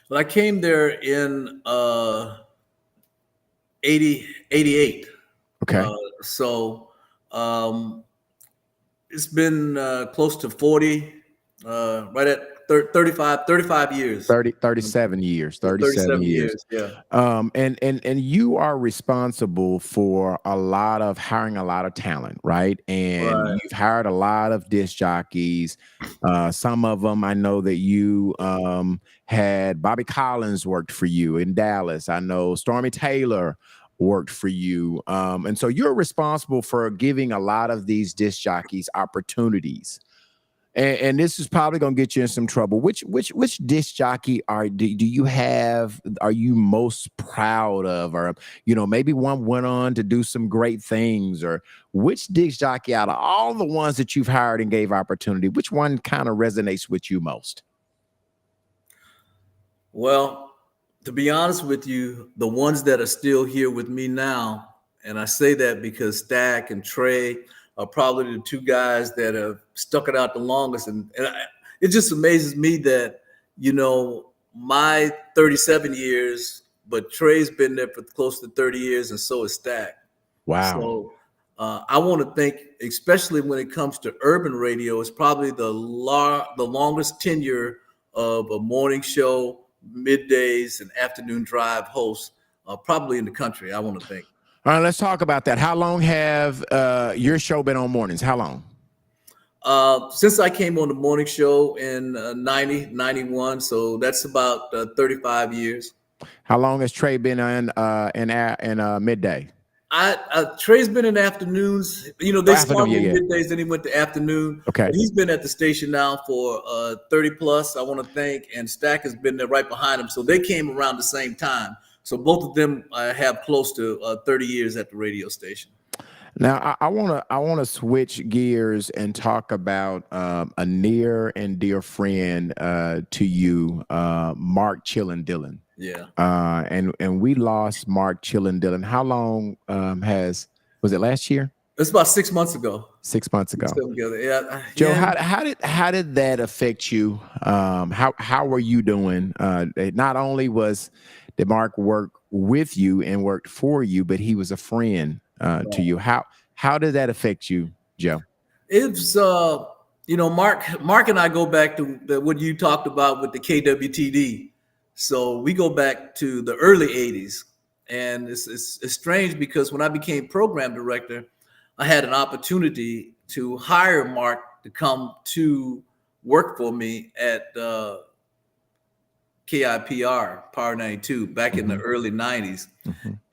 Well, I came there in 88. Okay. So it's been close to 40, right at 35 years. 37 years. 37 years. Yeah. And you are responsible for hiring a lot of talent, right? And you've hired a lot of disc jockeys. Some of them, I know that you had Bobby Collins worked for you in Dallas. I know Stormy Taylor worked for you. And so you're responsible for giving a lot of these disc jockeys opportunities. And this is probably going to get you in some trouble. Which disc jockey do you are you most proud of? Or, maybe one went on to do some great things, or which disc jockey out of all the ones that you've hired and gave opportunity, which one kind of resonates with you most? Well, to be honest with you, the ones that are still here with me now, and I say that because Stack and Trey are probably the 2 guys that have stuck it out the longest. And it just amazes me that, my 37 years, but Trey's been there for close to 30 years, and so is Stack. Wow. So I want to think, especially when it comes to urban radio, it's probably the longest tenure of a morning show, middays, and afternoon drive host, probably in the country, I want to think. All right, let's talk about that. How long have your show been on mornings? How long? Since I came on the morning show in 90, 91, so that's about 35 years. How long has Trey been in midday? Trey's been in afternoons. You know, they Afternoon, started in yeah. middays, then he went to afternoon. Okay. But he's been at the station now for 30 plus, I want to think, and Stack has been there right behind him. So they came around the same time. So both of them have close to 30 years at the radio station. Now I wanna switch gears and talk about a near and dear friend to you, Mark Chillin Dillon. Yeah. And we lost Mark Chillin Dillon. How long was it last year? It's about 6 months ago. 6 months ago. Still together. Yeah. Joe, yeah. how did that affect you? How were you doing? Not only did Mark work with you and worked for you, but he was a friend to you. How did that affect you, Joe? It's you know, Mark and I go back to what you talked about with the KWTD. So we go back to the early 80s. And it's strange because when I became program director, I had an opportunity to hire Mark to come to work for me at KIPR, Power 92, back in the early 90s.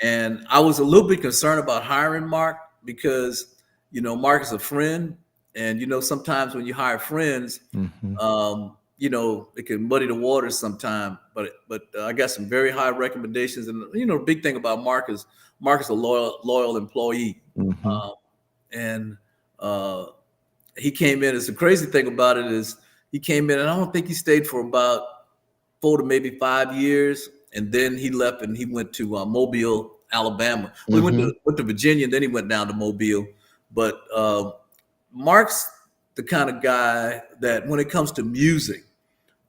And I was a little bit concerned about hiring Mark because, you know, Mark is a friend. And, you know, sometimes when you hire friends, you know, it can muddy the waters sometime. But I got some very high recommendations. And, you know, the big thing about Mark is a loyal employee. And he came in. It's the crazy thing about it is he came in, and I don't think he stayed for about 4 to maybe 5 years, and then he left and he went to Mobile, Alabama. We went to Virginia, and then he went down to Mobile. But Mark's the kind of guy that when it comes to music,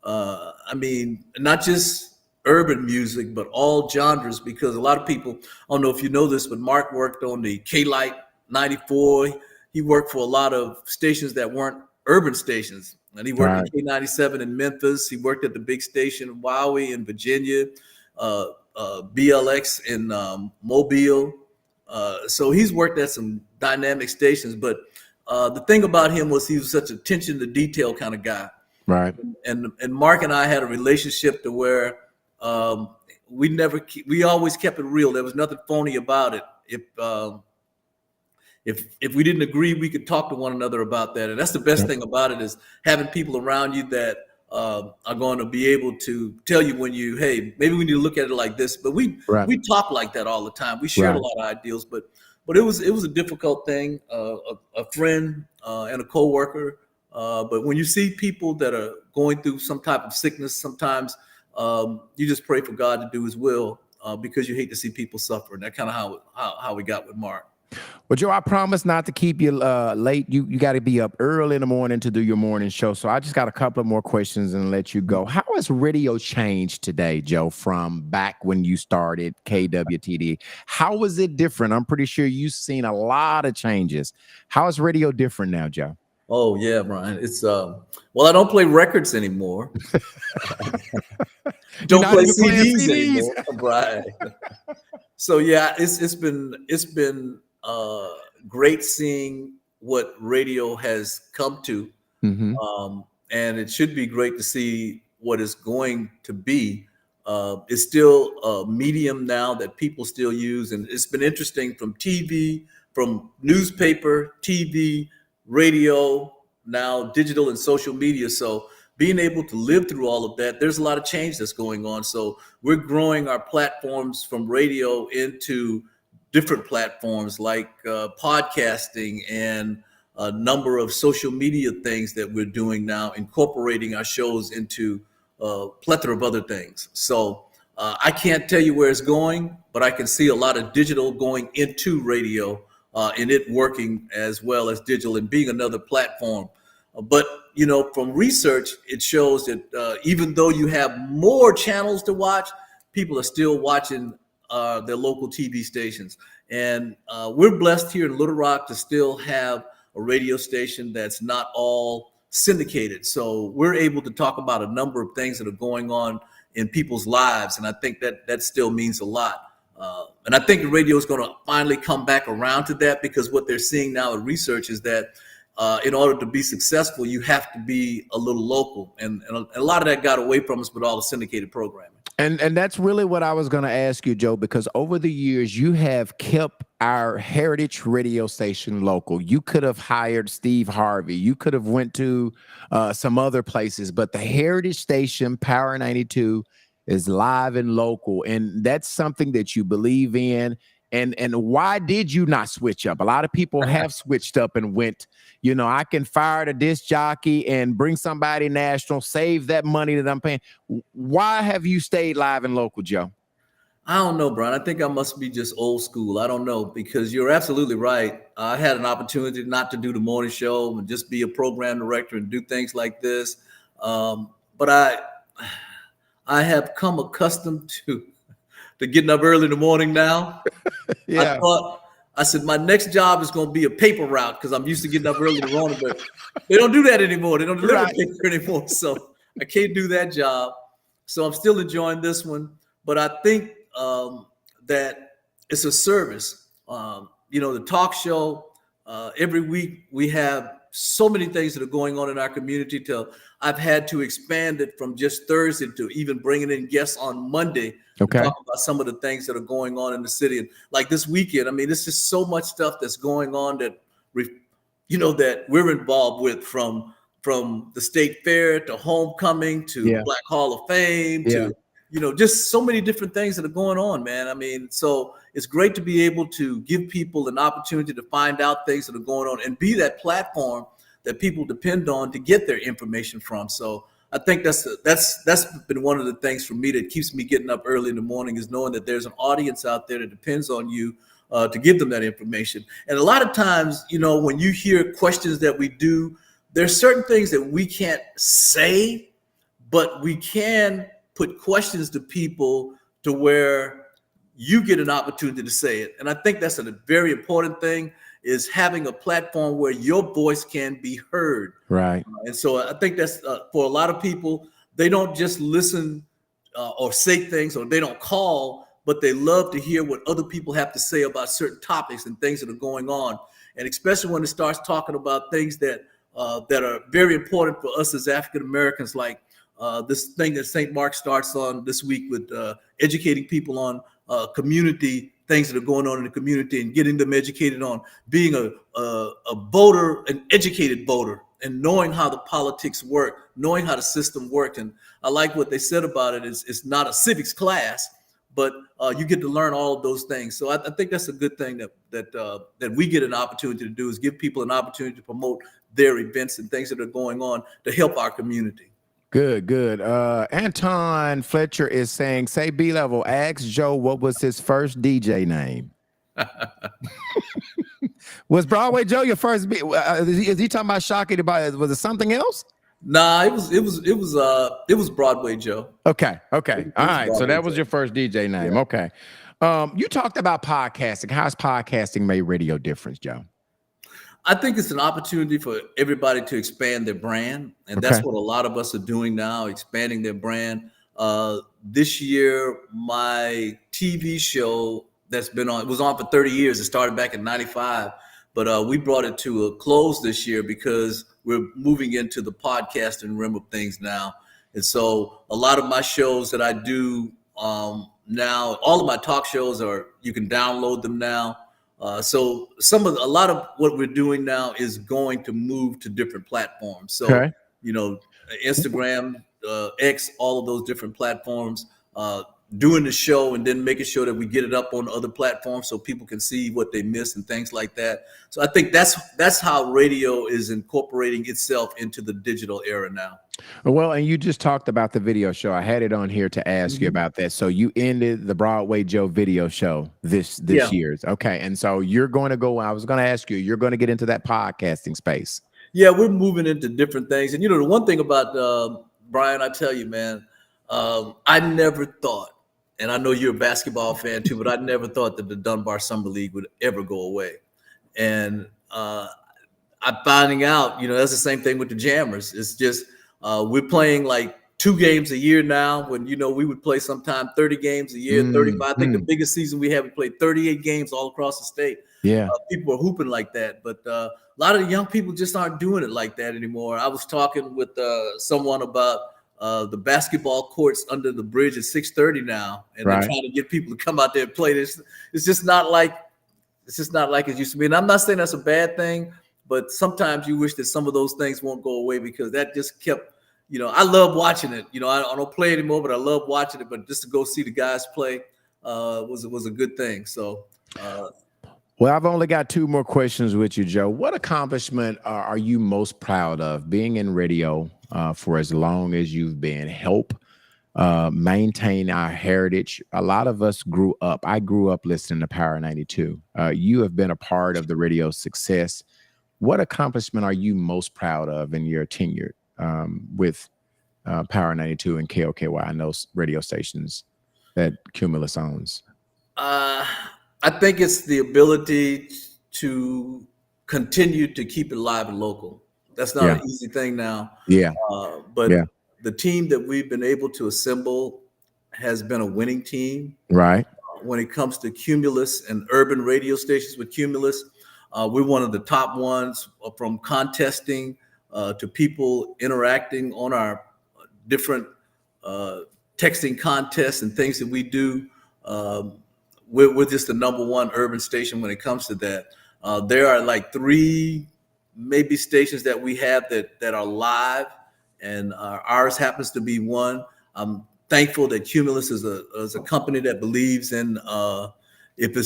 I mean, not just urban music, but all genres, because a lot of people, I don't know if you know this, but Mark worked on the K-Light 94. He worked for a lot of stations that weren't urban stations. And he worked at K97 in Memphis. He worked at the big station in Wowie in Virginia, BLX in Mobile. So he's worked at some dynamic stations. But the thing about him was he was such attention to detail kind of guy. Right. And Mark and I had a relationship to where we always kept it real. There was nothing phony about it. If we didn't agree, we could talk to one another about that. And that's the best thing about it, is having people around you that are going to be able to tell you when hey, maybe we need to look at it like this. But we talk like that all the time. We shared a lot of ideals, but it was a difficult thing, a friend and a coworker. But when you see people that are going through some type of sickness, sometimes you just pray for God to do his will because you hate to see people suffer. And that's kind of how we got with Mark. Well, Joe, I promise not to keep you late. You got to be up early in the morning to do your morning show. So I just got a couple of more questions and let you go. How has radio changed today, Joe, from back when you started KWTD? How is it different? I'm pretty sure you've seen a lot of changes. How is radio different now, Joe? Oh yeah, Brian. It's well, I don't play records anymore. Don't play CDs anymore, Brian. So yeah, it's been great seeing what radio has come to, and it should be great to see what it's going to be. It's still a medium now that people still use, and it's been interesting from TV, from newspaper, TV, radio, now digital and social media. So being able to live through all of that, there's a lot of change that's going on. So we're growing our platforms from radio into different platforms like podcasting and a number of social media things that we're doing now, incorporating our shows into a plethora of other things. So I can't tell you where it's going, but I can see a lot of digital going into radio and it working as well as digital and being another platform. But, you know, from research, it shows that even though you have more channels to watch, people are still watching their local TV stations. And we're blessed here in Little Rock to still have a radio station that's not all syndicated. So we're able to talk about a number of things that are going on in people's lives. And I think that still means a lot. And I think the radio is going to finally come back around to that, because what they're seeing now in research is that in order to be successful, you have to be a little local. And a lot of that got away from us with all the syndicated programming. And that's really what I was going to ask you, Joe, because over the years you have kept our heritage radio station local. You could have hired Steve Harvey. You could have went to some other places, but the heritage station, Power 92, is live and local, and that's something that you believe in. And why did you not switch up? A lot of people have switched up and went, I can fire the disc jockey and bring somebody national, save that money that I'm paying. Why have you stayed live and local, Joe? I don't know, Brian. I think I must be just old school. I don't know, because you're absolutely right. I had an opportunity not to do the morning show and just be a program director and do things like this. But I have come accustomed to getting up early in the morning now. Yeah. I said my next job is going to be a paper route, because I'm used to getting up early in the morning, but they don't do that anymore. They don't deliver paper anymore, so I can't do that job. So I'm still enjoying this one, but I think that it's a service. The talk show, every week we have so many things that are going on in our community. I've had to expand it from just Thursday to even bringing in guests on Monday to talk about some of the things that are going on in the city. And like this weekend, I mean, it's just so much stuff that's going on that that we're involved with, from the state fair to homecoming to Black Hall of Fame to just so many different things that are going on, man. I mean, so it's great to be able to give people an opportunity to find out things that are going on and be that platform that people depend on to get their information from. So I think that's been one of the things for me that keeps me getting up early in the morning, is knowing that there's an audience out there that depends on you to give them that information. And a lot of times, when you hear questions that we do, there's certain things that we can't say, but we can put questions to people to where you get an opportunity to say it. And I think that's a very important thing, is having a platform where your voice can be heard. Right. And so I think that's for a lot of people, they don't just listen or say things, or they don't call, but they love to hear what other people have to say about certain topics and things that are going on. And especially when it starts talking about things that are very important for us as African Americans, like this thing that St. Mark starts on this week with educating people on community things that are going on in the community, and getting them educated on being a voter, an educated voter, and knowing how the politics work, knowing how the system worked. And I like what they said about it, is it's not a civics class, but you get to learn all of those things. So I think that's a good thing that we get an opportunity to do, is give people an opportunity to promote their events and things that are going on to help our community. Good. Anton Fletcher is saying, say B-Level, ask Joe what was his first DJ name. Was Broadway Joe your first? Is he talking about Shocky? Was it something else? Nah, it was Broadway Joe. Okay. All right. So that was your first DJ name. Yeah. Okay. You talked about podcasting. How's podcasting made radio difference, Joe? I think it's an opportunity for everybody to expand their brand. And that's what a lot of us are doing now, expanding their brand. This year, my TV show that's been on, it was on for 30 years. It started back in 95, but we brought it to a close this year because we're moving into the podcasting realm of things now. And so a lot of my shows that I do now, all of my talk shows you can download them now. So a lot of what we're doing now is going to move to different platforms. So, Instagram, X, all of those different platforms, doing the show and then making sure that we get it up on other platforms so people can see what they missed and things like that. So I think that's how radio is incorporating itself into the digital era now. Well, and you just talked about the video show. I had it on here to ask you about that. So you ended the Broadway Joe video show this year's. Okay. And so you're going to go, I was going to ask you, you're going to get into that podcasting space. Yeah, we're moving into different things. And the one thing about Brian, I tell you, man, I never thought, and I know you're a basketball fan too, but I never thought that the Dunbar Summer League would ever go away. And I'm finding out, that's the same thing with the Jammers. It's just we're playing like 2 games a year now, when we would play sometime 30 games a year, 35. I think the biggest season we had, we played 38 games all across the state. Yeah, people are hooping like that, but a lot of the young people just aren't doing it like that anymore. I was talking with someone about the basketball courts under the bridge at 6:30 now, and they're Right. trying to get people to come out there and play. This it's just not like it used to be. And I'm not saying that's a bad thing, but sometimes you wish that some of those things won't go away, because that just kept, I love watching it. I don't play anymore, but I love watching it. But just to go see the guys play was a good thing. So. Well, I've only got two more questions with you, Joe. What accomplishment are you most proud of being in radio for as long as you've been? Help maintain our heritage. A lot of us I grew up listening to Power 92. You have been a part of the radio success. What accomplishment are you most proud of in your tenure with Power 92 and KOKY and those radio stations that Cumulus owns? I think it's the ability to continue to keep it live and local. That's not an easy thing now. Yeah. But the team that we've been able to assemble has been a winning team. Right. When it comes to Cumulus and urban radio stations with Cumulus, we're one of the top ones, from contesting to people interacting on our different texting contests and things that we do. We're just the number one urban station when it comes to that. There are like 3 maybe stations that we have that are live, and ours happens to be one. I'm thankful that Cumulus is a company that believes in if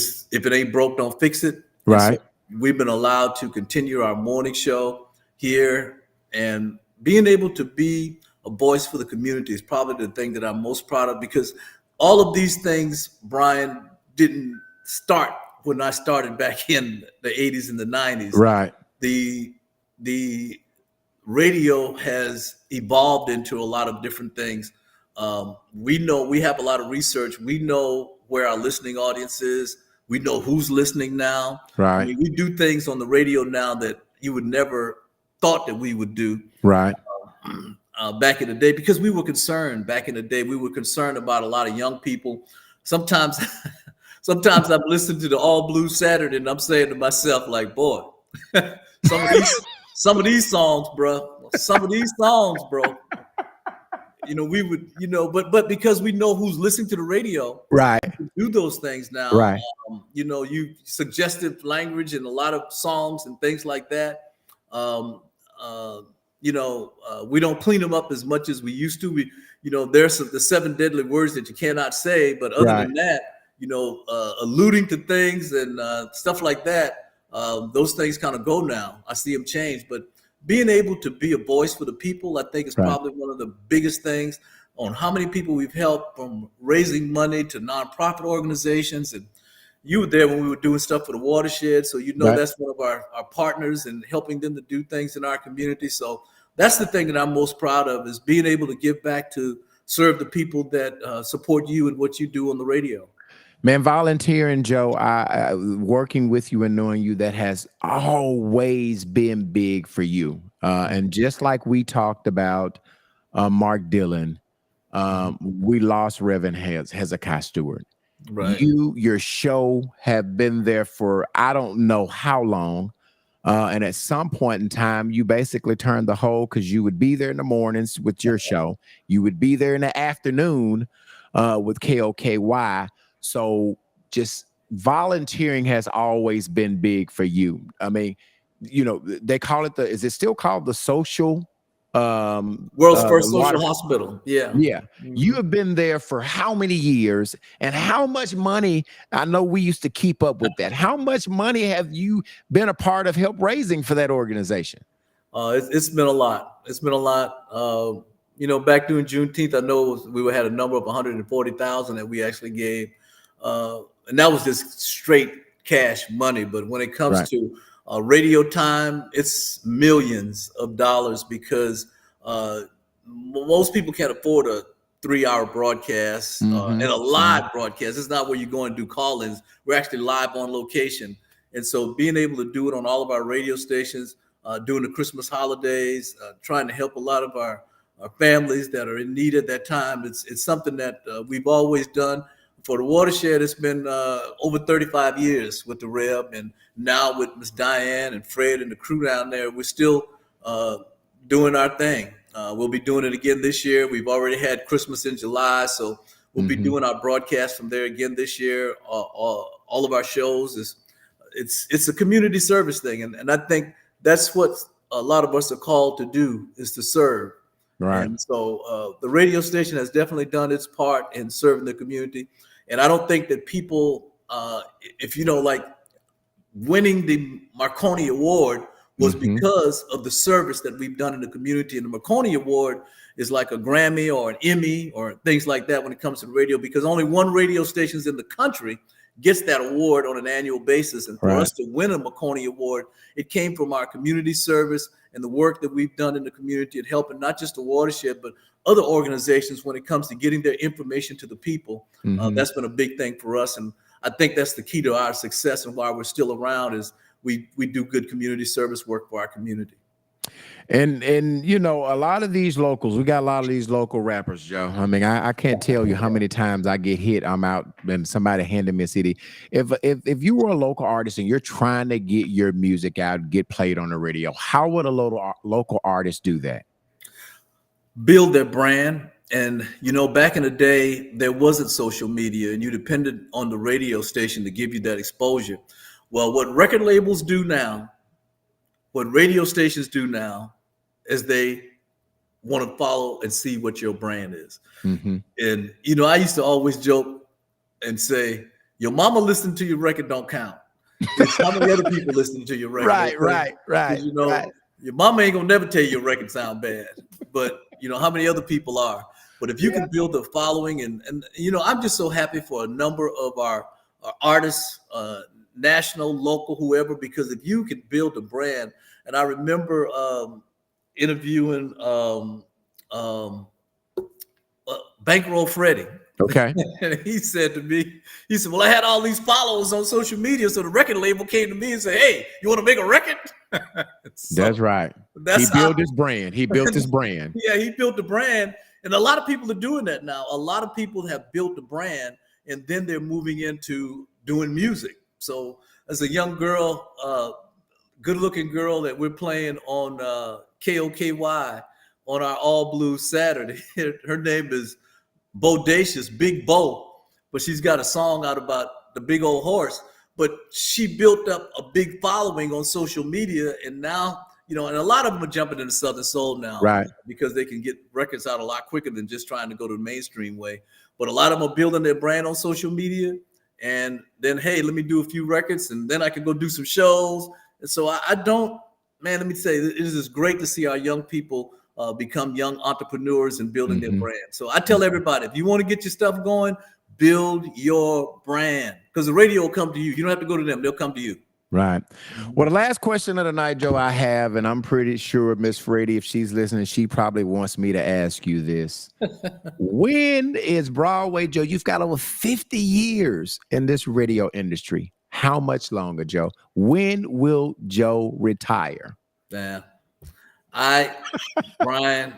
it ain't broke, don't fix it. Right. So we've been allowed to continue our morning show here, and being able to be a voice for the community is probably the thing that I'm most proud of, because all of these things, Brian, didn't start when I started back in the 80s and the 90s. Right. The radio has evolved into a lot of different things. We have a lot of research. We know where our listening audience is. We know who's listening now. Right. I mean, we do things on the radio now that you would never thought that we would do. Right. Back in the day, because we were concerned. Back in the day, we were concerned about a lot of young people. Sometimes I'm listening to the All Blue Saturday, and I'm saying to myself, like, boy, some of these songs, bro. We would, but because we know who's listening to the radio, right, we do those things now. Right. You suggestive language and a lot of songs and things like that. We don't clean them up as much as we used to. There's the 7 deadly words that you cannot say, but other than that, alluding to things and stuff like that, those things kind of go now. I see them change, but being able to be a voice for the people, I think, is probably one of the biggest things on how many people we've helped, from raising money to nonprofit organizations. And you were there when we were doing stuff for the watershed, so that's one of our partners, and helping them to do things in our community. So that's the thing that I'm most proud of, is being able to give back to serve the people that support you and what you do on the radio. Man, volunteering, Joe, I working with you and knowing you, that has always been big for you. And just like we talked about Mark Dillon, we lost Reverend Hezekiah Stewart. Right. Your show have been there for I don't know how long. And at some point in time, you basically turned the whole, because you would be there in the mornings with your show. You would be there in the afternoon with KOKY. So just volunteering has always been big for you. I mean, they call it is it still called the social? World's first social hospital. Yeah. Yeah. Mm-hmm. You have been there for how many years, and how much money? I know we used to keep up with that. How much money have you been a part of help raising for that organization? It's been a lot. It's been a lot. Back during Juneteenth, I know we had a number of 140,000 that we actually gave. And that was just straight cash money. But when it comes to radio time, it's millions of dollars, because most people can't afford a 3-hour broadcast and a live broadcast. It's not where you go and do call-ins. We're actually live on location. And so being able to do it on all of our radio stations, during the Christmas holidays, trying to help a lot of our families that are in need at that time, it's something that we've always done. For the watershed, it's been over 35 years with the Reb, and now with Miss Diane and Fred and the crew down there, we're still doing our thing. We'll be doing it again this year. We've already had Christmas in July, so we'll be doing our broadcast from there again this year. All of our shows it's a community service thing, and I think that's what a lot of us are called to do, is to serve. Right. And so the radio station has definitely done its part in serving the community. And I don't think that people, if you know, like winning the Marconi Award was because of the service that we've done in the community. And the Marconi Award is like a Grammy or an Emmy or things like that when it comes to the radio, because only one radio station in the country gets that award on an annual basis. And for us to win a Marconi Award, it came from our community service and the work that we've done in the community at helping not just the watershed, but other organizations when it comes to getting their information to the people. That's been a big thing for us. And I think that's the key to our success and why we're still around, is we do good community service work for our community. And you know, a lot of these locals, we got a lot of these local rappers, Joe. I mean, I can't tell you how many times I get hit. I'm out and somebody handed me a CD. If you were a local artist and you're trying to get your music out, get played on the radio, how would a local artist do that? Build their brand. And, you know, back in the day, there wasn't social media and you depended on the radio station to give you that exposure. Well, what record labels do now, what radio stations do now, is they want to follow and see what your brand is. And, you know, I used to always joke and say, your mama listened to your record don't count. It's how many other people listening to your record. Right. You know, your mama ain't gonna never tell you your record sound bad, but you know how many other people are. But if you can build a following, and you know, I'm just so happy for a number of our artists, national, local, whoever, because if you can build a brand. And I remember interviewing Bankroll Freddie. Okay. And he said to me, he said, well, I had all these followers on social media. So the record label came to me and said, hey, you want to make a record? So that's right. He built his brand. He built his brand. Yeah, he built the brand. And a lot of people are doing that now. A lot of people have built the brand and then they're moving into doing music. So as a young girl, good-looking girl that we're playing on KOKY on our All Blues Saturday. Her name is Bodacious, Big Bo, but she's got a song out about the big old horse. But she built up a big following on social media, and now, you know, and a lot of them are jumping into Southern Soul now, right? Because they can get records out a lot quicker than just trying to go to the mainstream way. But a lot of them are building their brand on social media, and then, hey, let me do a few records, and then I can go do some shows. And so I don't, man, let me say, it is just great to see our young people become young entrepreneurs and building their brand. So I tell everybody, if you want to get your stuff going, build your brand, because the radio will come to you. You don't have to go to them. They'll come to you. Right. Well, the last question of the night, Joe, I have, and I'm pretty sure Miss Freddie, if she's listening, she probably wants me to ask you this. When is Broadway, Joe? You've got over 50 years in this radio industry. How much longer, Joe? When will Joe retire? Yeah, Brian,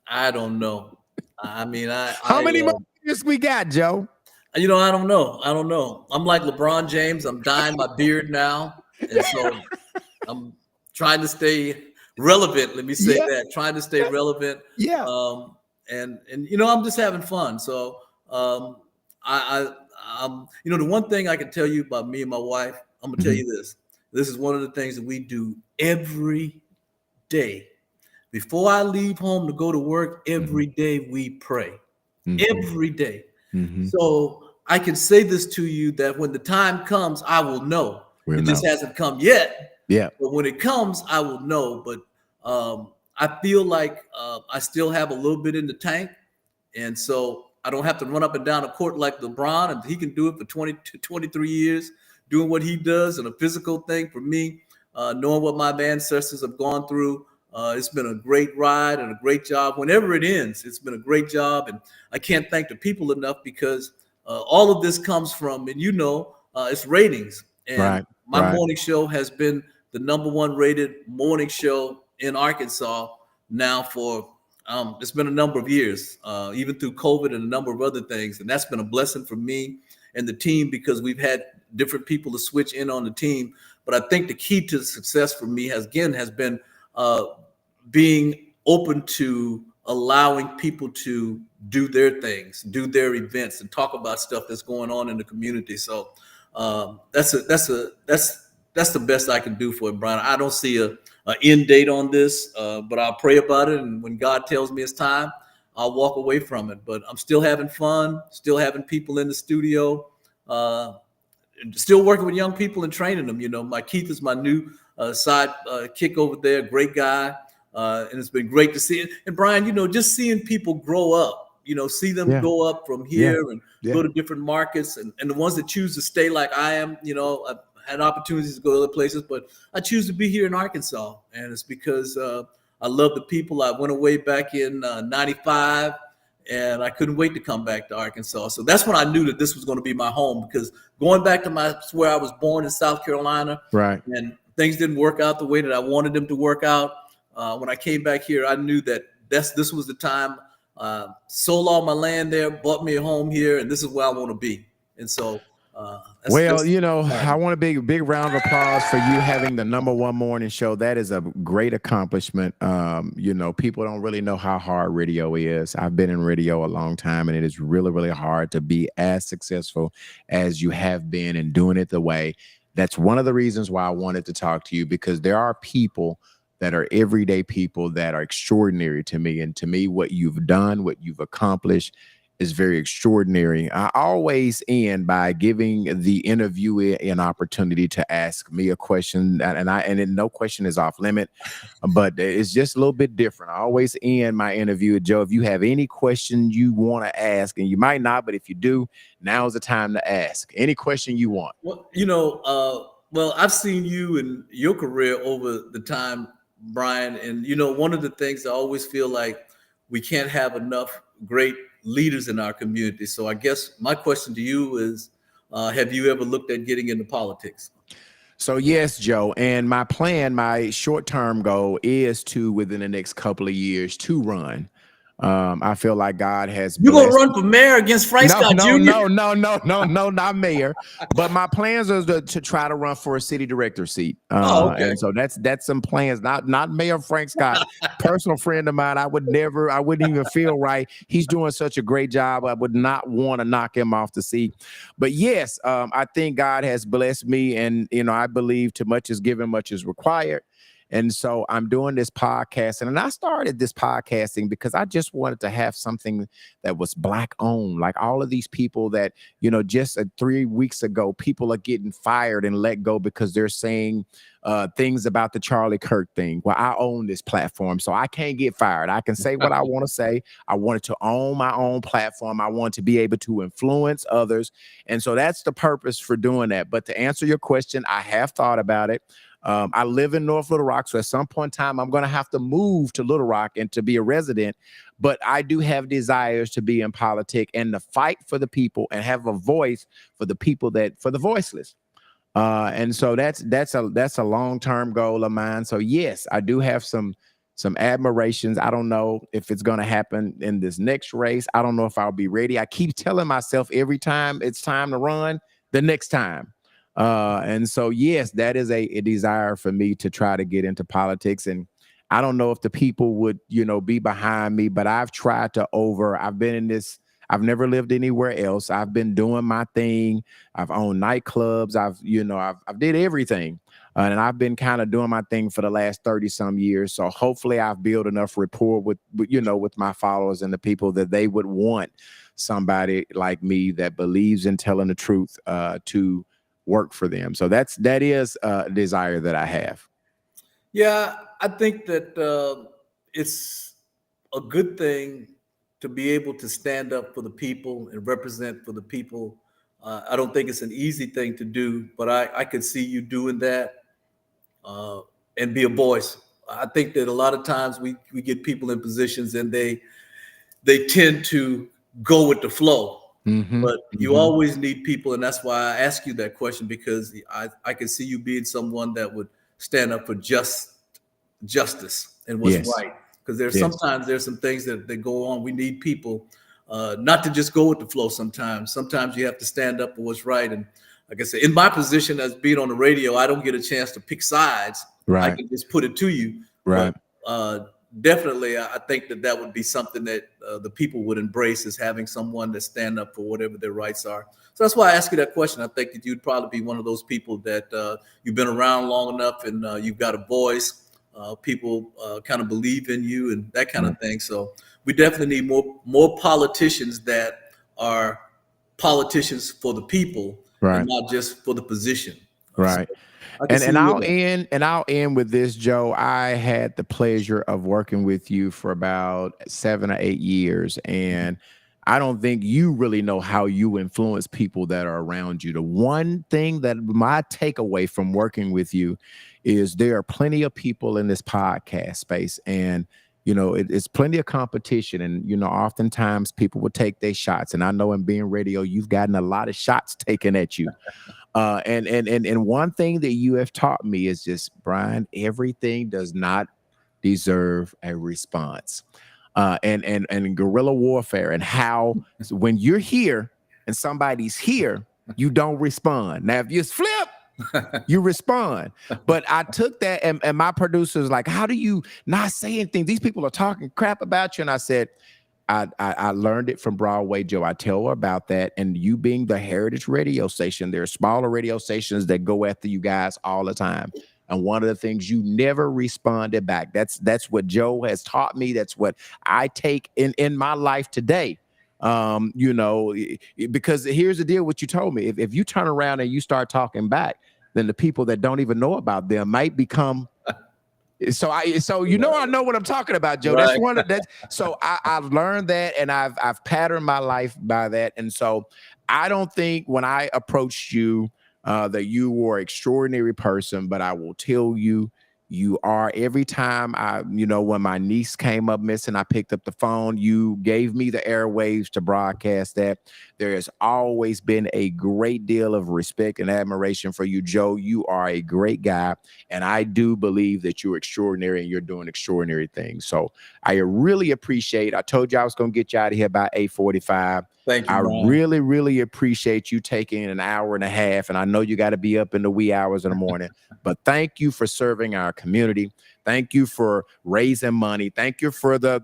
I don't know. I mean, how many more years we got, Joe? You know, I don't know. I'm like LeBron James. I'm dyeing my beard now, and so I'm trying to stay relevant. Let me say that. Trying to stay relevant. Yeah. And you know, I'm just having fun. So you know, the one thing I can tell you about me and my wife, I'm gonna tell you this. This is one of the things that we do every day. Before I leave home to go to work, every day we pray. Every day. So I can say this to you that when the time comes, I will know. Just hasn't come yet. Yeah. But when it comes, I will know. But I feel like I still have a little bit in the tank. And so I don't have to run up and down a court like LeBron, and he can do it for 20 to 23 years, doing what he does. And a physical thing for me, knowing what my ancestors have gone through, it's been a great ride and a great job. Whenever it ends, it's been a great job. And I can't thank the people enough, because all of this comes from, and you know, it's ratings. And my morning show has been the #1 rated morning show in Arkansas now for it's been a number of years, even through COVID and a number of other things. And that's been a blessing for me and the team, because we've had different people to switch in on the team. But I think the key to the success for me has been being open to allowing people to do their things, do their events, and talk about stuff that's going on in the community. So that's the best I can do for it, Brian. I don't see a end date on this, but I'll pray about it, and when God tells me it's time, I'll walk away from it. But I'm still having fun, still having people in the studio, still working with young people and training them. You know, my Keith is my new side kick over there, great guy. And it's been great to see it. And Brian, you know, just seeing people grow up, you know, see them go up from here and go to different markets, and the ones that choose to stay like I am, you know, I've had opportunities to go to other places, but I choose to be here in Arkansas. And it's because I love the people. I went away back in 95, and I couldn't wait to come back to Arkansas. So that's when I knew that this was going to be my home, because going back to where I was born in South Carolina, and things didn't work out the way that I wanted them to work out. When I came back here, I knew that this was the time. Sold all my land there, bought me a home here, and this is where I want to be. And so, you know, I want a big round of applause for you having the #1 morning show. That is a great accomplishment. You know, people don't really know how hard radio is. I've been in radio a long time, and it is really, really hard to be as successful as you have been and doing it the way. That's one of the reasons why I wanted to talk to you, because there are people that are everyday people that are extraordinary to me. And to me, what you've done, what you've accomplished is very extraordinary. I always end by giving the interviewee an opportunity to ask me a question, and no question is off limit, but it's just a little bit different. I always end my interview with Joe. If you have any question you want to ask, and you might not, but if you do, now is the time to ask any question you want. Well, you know, I've seen you and your career over the time, Brian, and you know, one of the things I always feel like we can't have enough great leaders in our community. So I guess my question to you is, have you ever looked at getting into politics? So yes, Joe, and my plan, my short-term goal is to, within the next couple of years, to run. I feel like God has. You're gonna run for mayor against Frank Scott Jr.? No, not mayor. But my plans are to try to run for a city director seat. Okay. And so that's some plans. Not Mayor Frank Scott, personal friend of mine. I wouldn't even feel right. He's doing such a great job. I would not want to knock him off the seat. But yes, I think God has blessed me, and you know, I believe too much is given, much is required. And so I'm doing this podcasting, and I started this podcasting because I just wanted to have something that was Black owned. Like all of these people that, you know, just 3 weeks ago, people are getting fired and let go because they're saying things about the Charlie Kirk thing. Well, I own this platform, so I can't get fired. I can say what I want to say. I wanted to own my own platform. I want to be able to influence others. And so that's the purpose for doing that. But to answer your question, I have thought about it. I live in North Little Rock, so at some point in time, I'm going to have to move to Little Rock and to be a resident. But I do have desires to be in politics and to fight for the people and have a voice for the people for the voiceless. And so that's a long-term goal of mine. So yes, I do have some admirations. I don't know if it's going to happen in this next race. I don't know if I'll be ready. I keep telling myself every time it's time to run, the next time. And so, yes, that is a desire for me to try to get into politics. And I don't know if the people would, you know, be behind me, but I've tried to I've been in this. I've never lived anywhere else. I've been doing my thing. I've owned nightclubs. I've did everything. And I've been kind of doing my thing for the last 30 some years. So hopefully I've built enough rapport with my followers and the people that they would want somebody like me that believes in telling the truth, to work for them. So that is a desire that I have. Yeah, I think that it's a good thing to be able to stand up for the people and represent for the people. I don't think it's an easy thing to do, but I could see you doing that and be a voice. I think that a lot of times we get people in positions and they tend to go with the flow. But you always need people, and that's why I ask you that question, because I can see you being someone that would stand up for justice and what's right. Because sometimes there's some things that go on. We need people not to just go with the flow. Sometimes you have to stand up for what's right. And like I said, in my position as being on the radio, I don't get a chance to pick sides. Right. I can just put it to you. Right. But, definitely, I think that would be something that the people would embrace, is having someone that stand up for whatever their rights are. So that's why I asked you that question. I think that you'd probably be one of those people that you've been around long enough, and you've got a voice. People kind of believe in you and that kind of thing. So we definitely need more politicians that are politicians for the people, Right. and not just for the position. Right. So I can see And you I'll in that. end with this, Joe. I had the pleasure of working with you for about 7 or 8 years, and I don't think you really know how you influence people that are around you. The one thing that my takeaway from working with you is there are plenty of people in this podcast space, and it's plenty of competition, and oftentimes people will take their shots. And I know in being radio, you've gotten a lot of shots taken at you. And one thing that you have taught me is just, Brian, everything does not deserve a response. And guerrilla warfare, and how when you're here and somebody's here, you don't respond. Now, if you flip, you respond. But I took that, and my producer's like, how do you not say anything? These people are talking crap about you. And I said, I learned it from Broadway, Joe. I tell her about that. And you being the heritage radio station, there are smaller radio stations that go after you guys all the time. And one of the things, you never responded back. That's what Joe has taught me. That's what I take in my life today. Because here's the deal, what you told me. If you turn around and you start talking back, then the people that don't even know about them might become. I know what I'm talking about, Joe. Right. That's one of that. So I've learned that, and I've patterned my life by that. And so I don't think when I approached you that you were an extraordinary person, but I will tell you, you are. Every time when my niece came up missing, I picked up the phone. You gave me the airwaves to broadcast that. There has always been a great deal of respect and admiration for you, Joe. You are a great guy, and I do believe that you're extraordinary and you're doing extraordinary things. So I really appreciate. I told you I was going to get you out of here by 8:45. Thank you, I Brian. really, really appreciate you taking an hour and a half, and I know you got to be up in the wee hours in the morning, but thank you for serving our community. Thank you for raising money. Thank you for the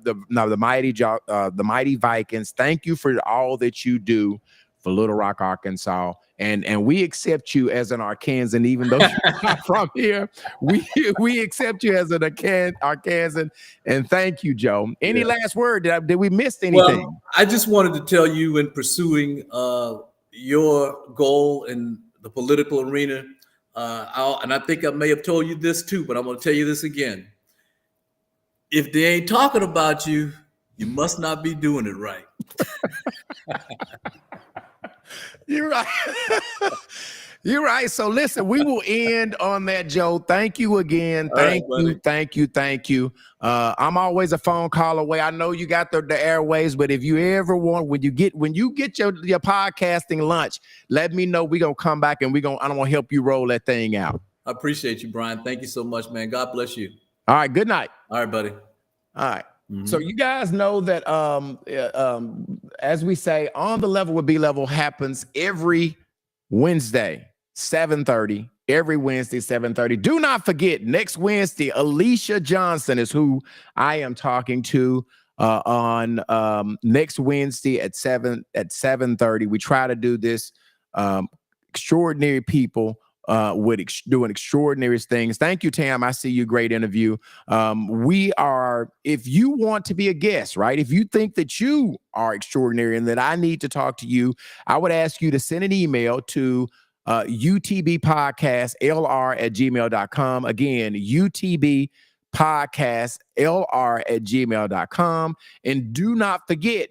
mighty Vikings. Thank you for all that you do for Little Rock, Arkansas. And we accept you as an Arkansan, even though you're not from here. We accept you as an Arkansan. And thank you, Joe. Any last word? Did we miss anything? Well, I just wanted to tell you, in pursuing your goal in the political arena, and I think I may have told you this too, but I'm going to tell you this again. If they ain't talking about you, you must not be doing it right. You're right. You're right. So listen, we will end on that, Joe. Thank you again. Thank you. I'm always a phone call away. I know you got the airways, but if you ever want, when you get your podcasting lunch, let me know. We're gonna come back and I'm gonna help you roll that thing out. I appreciate you, Brian. Thank you so much, man. God bless you. All right, good night. All right, buddy. All right. So you guys know that as we say, On the Level with B-Level happens every Wednesday, 7:30. Every Wednesday, 7:30. Do not forget, next Wednesday, Alicia Johnson is who I am talking to on next Wednesday at 7:30. We try to do this extraordinary people doing extraordinary things. Thank you, Tam. I see you. Great interview. If you want to be a guest, right? If you think that you are extraordinary and that I need to talk to you, I would ask you to send an email to utbpodcastlr@gmail.com. Again, utbpodcastlr@gmail.com. And do not forget,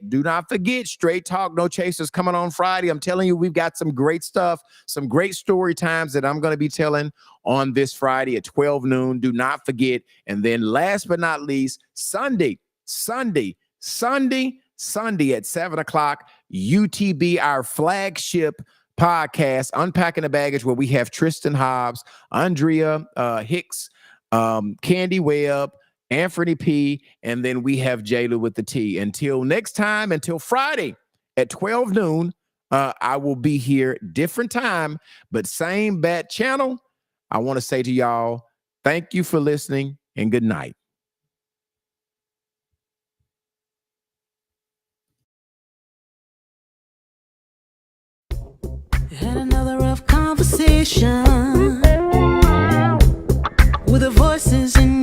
Straight Talk No Chasers coming on Friday. I'm telling you, we've got some great stuff, some great story times that I'm going to be telling on this Friday at 12 noon. Do not forget. And then last but not least, Sunday at 7 o'clock, UTB, our flagship podcast, Unpacking the Baggage, where we have Tristan Hobbs, Andrea Hicks, Candy Webb, Anthony P, and then we have Jayla with the T. Until next time, until Friday at 12 noon, I will be here, different time, but same bat channel. I want to say to y'all, thank you for listening and good night. Had another rough conversation with the voices in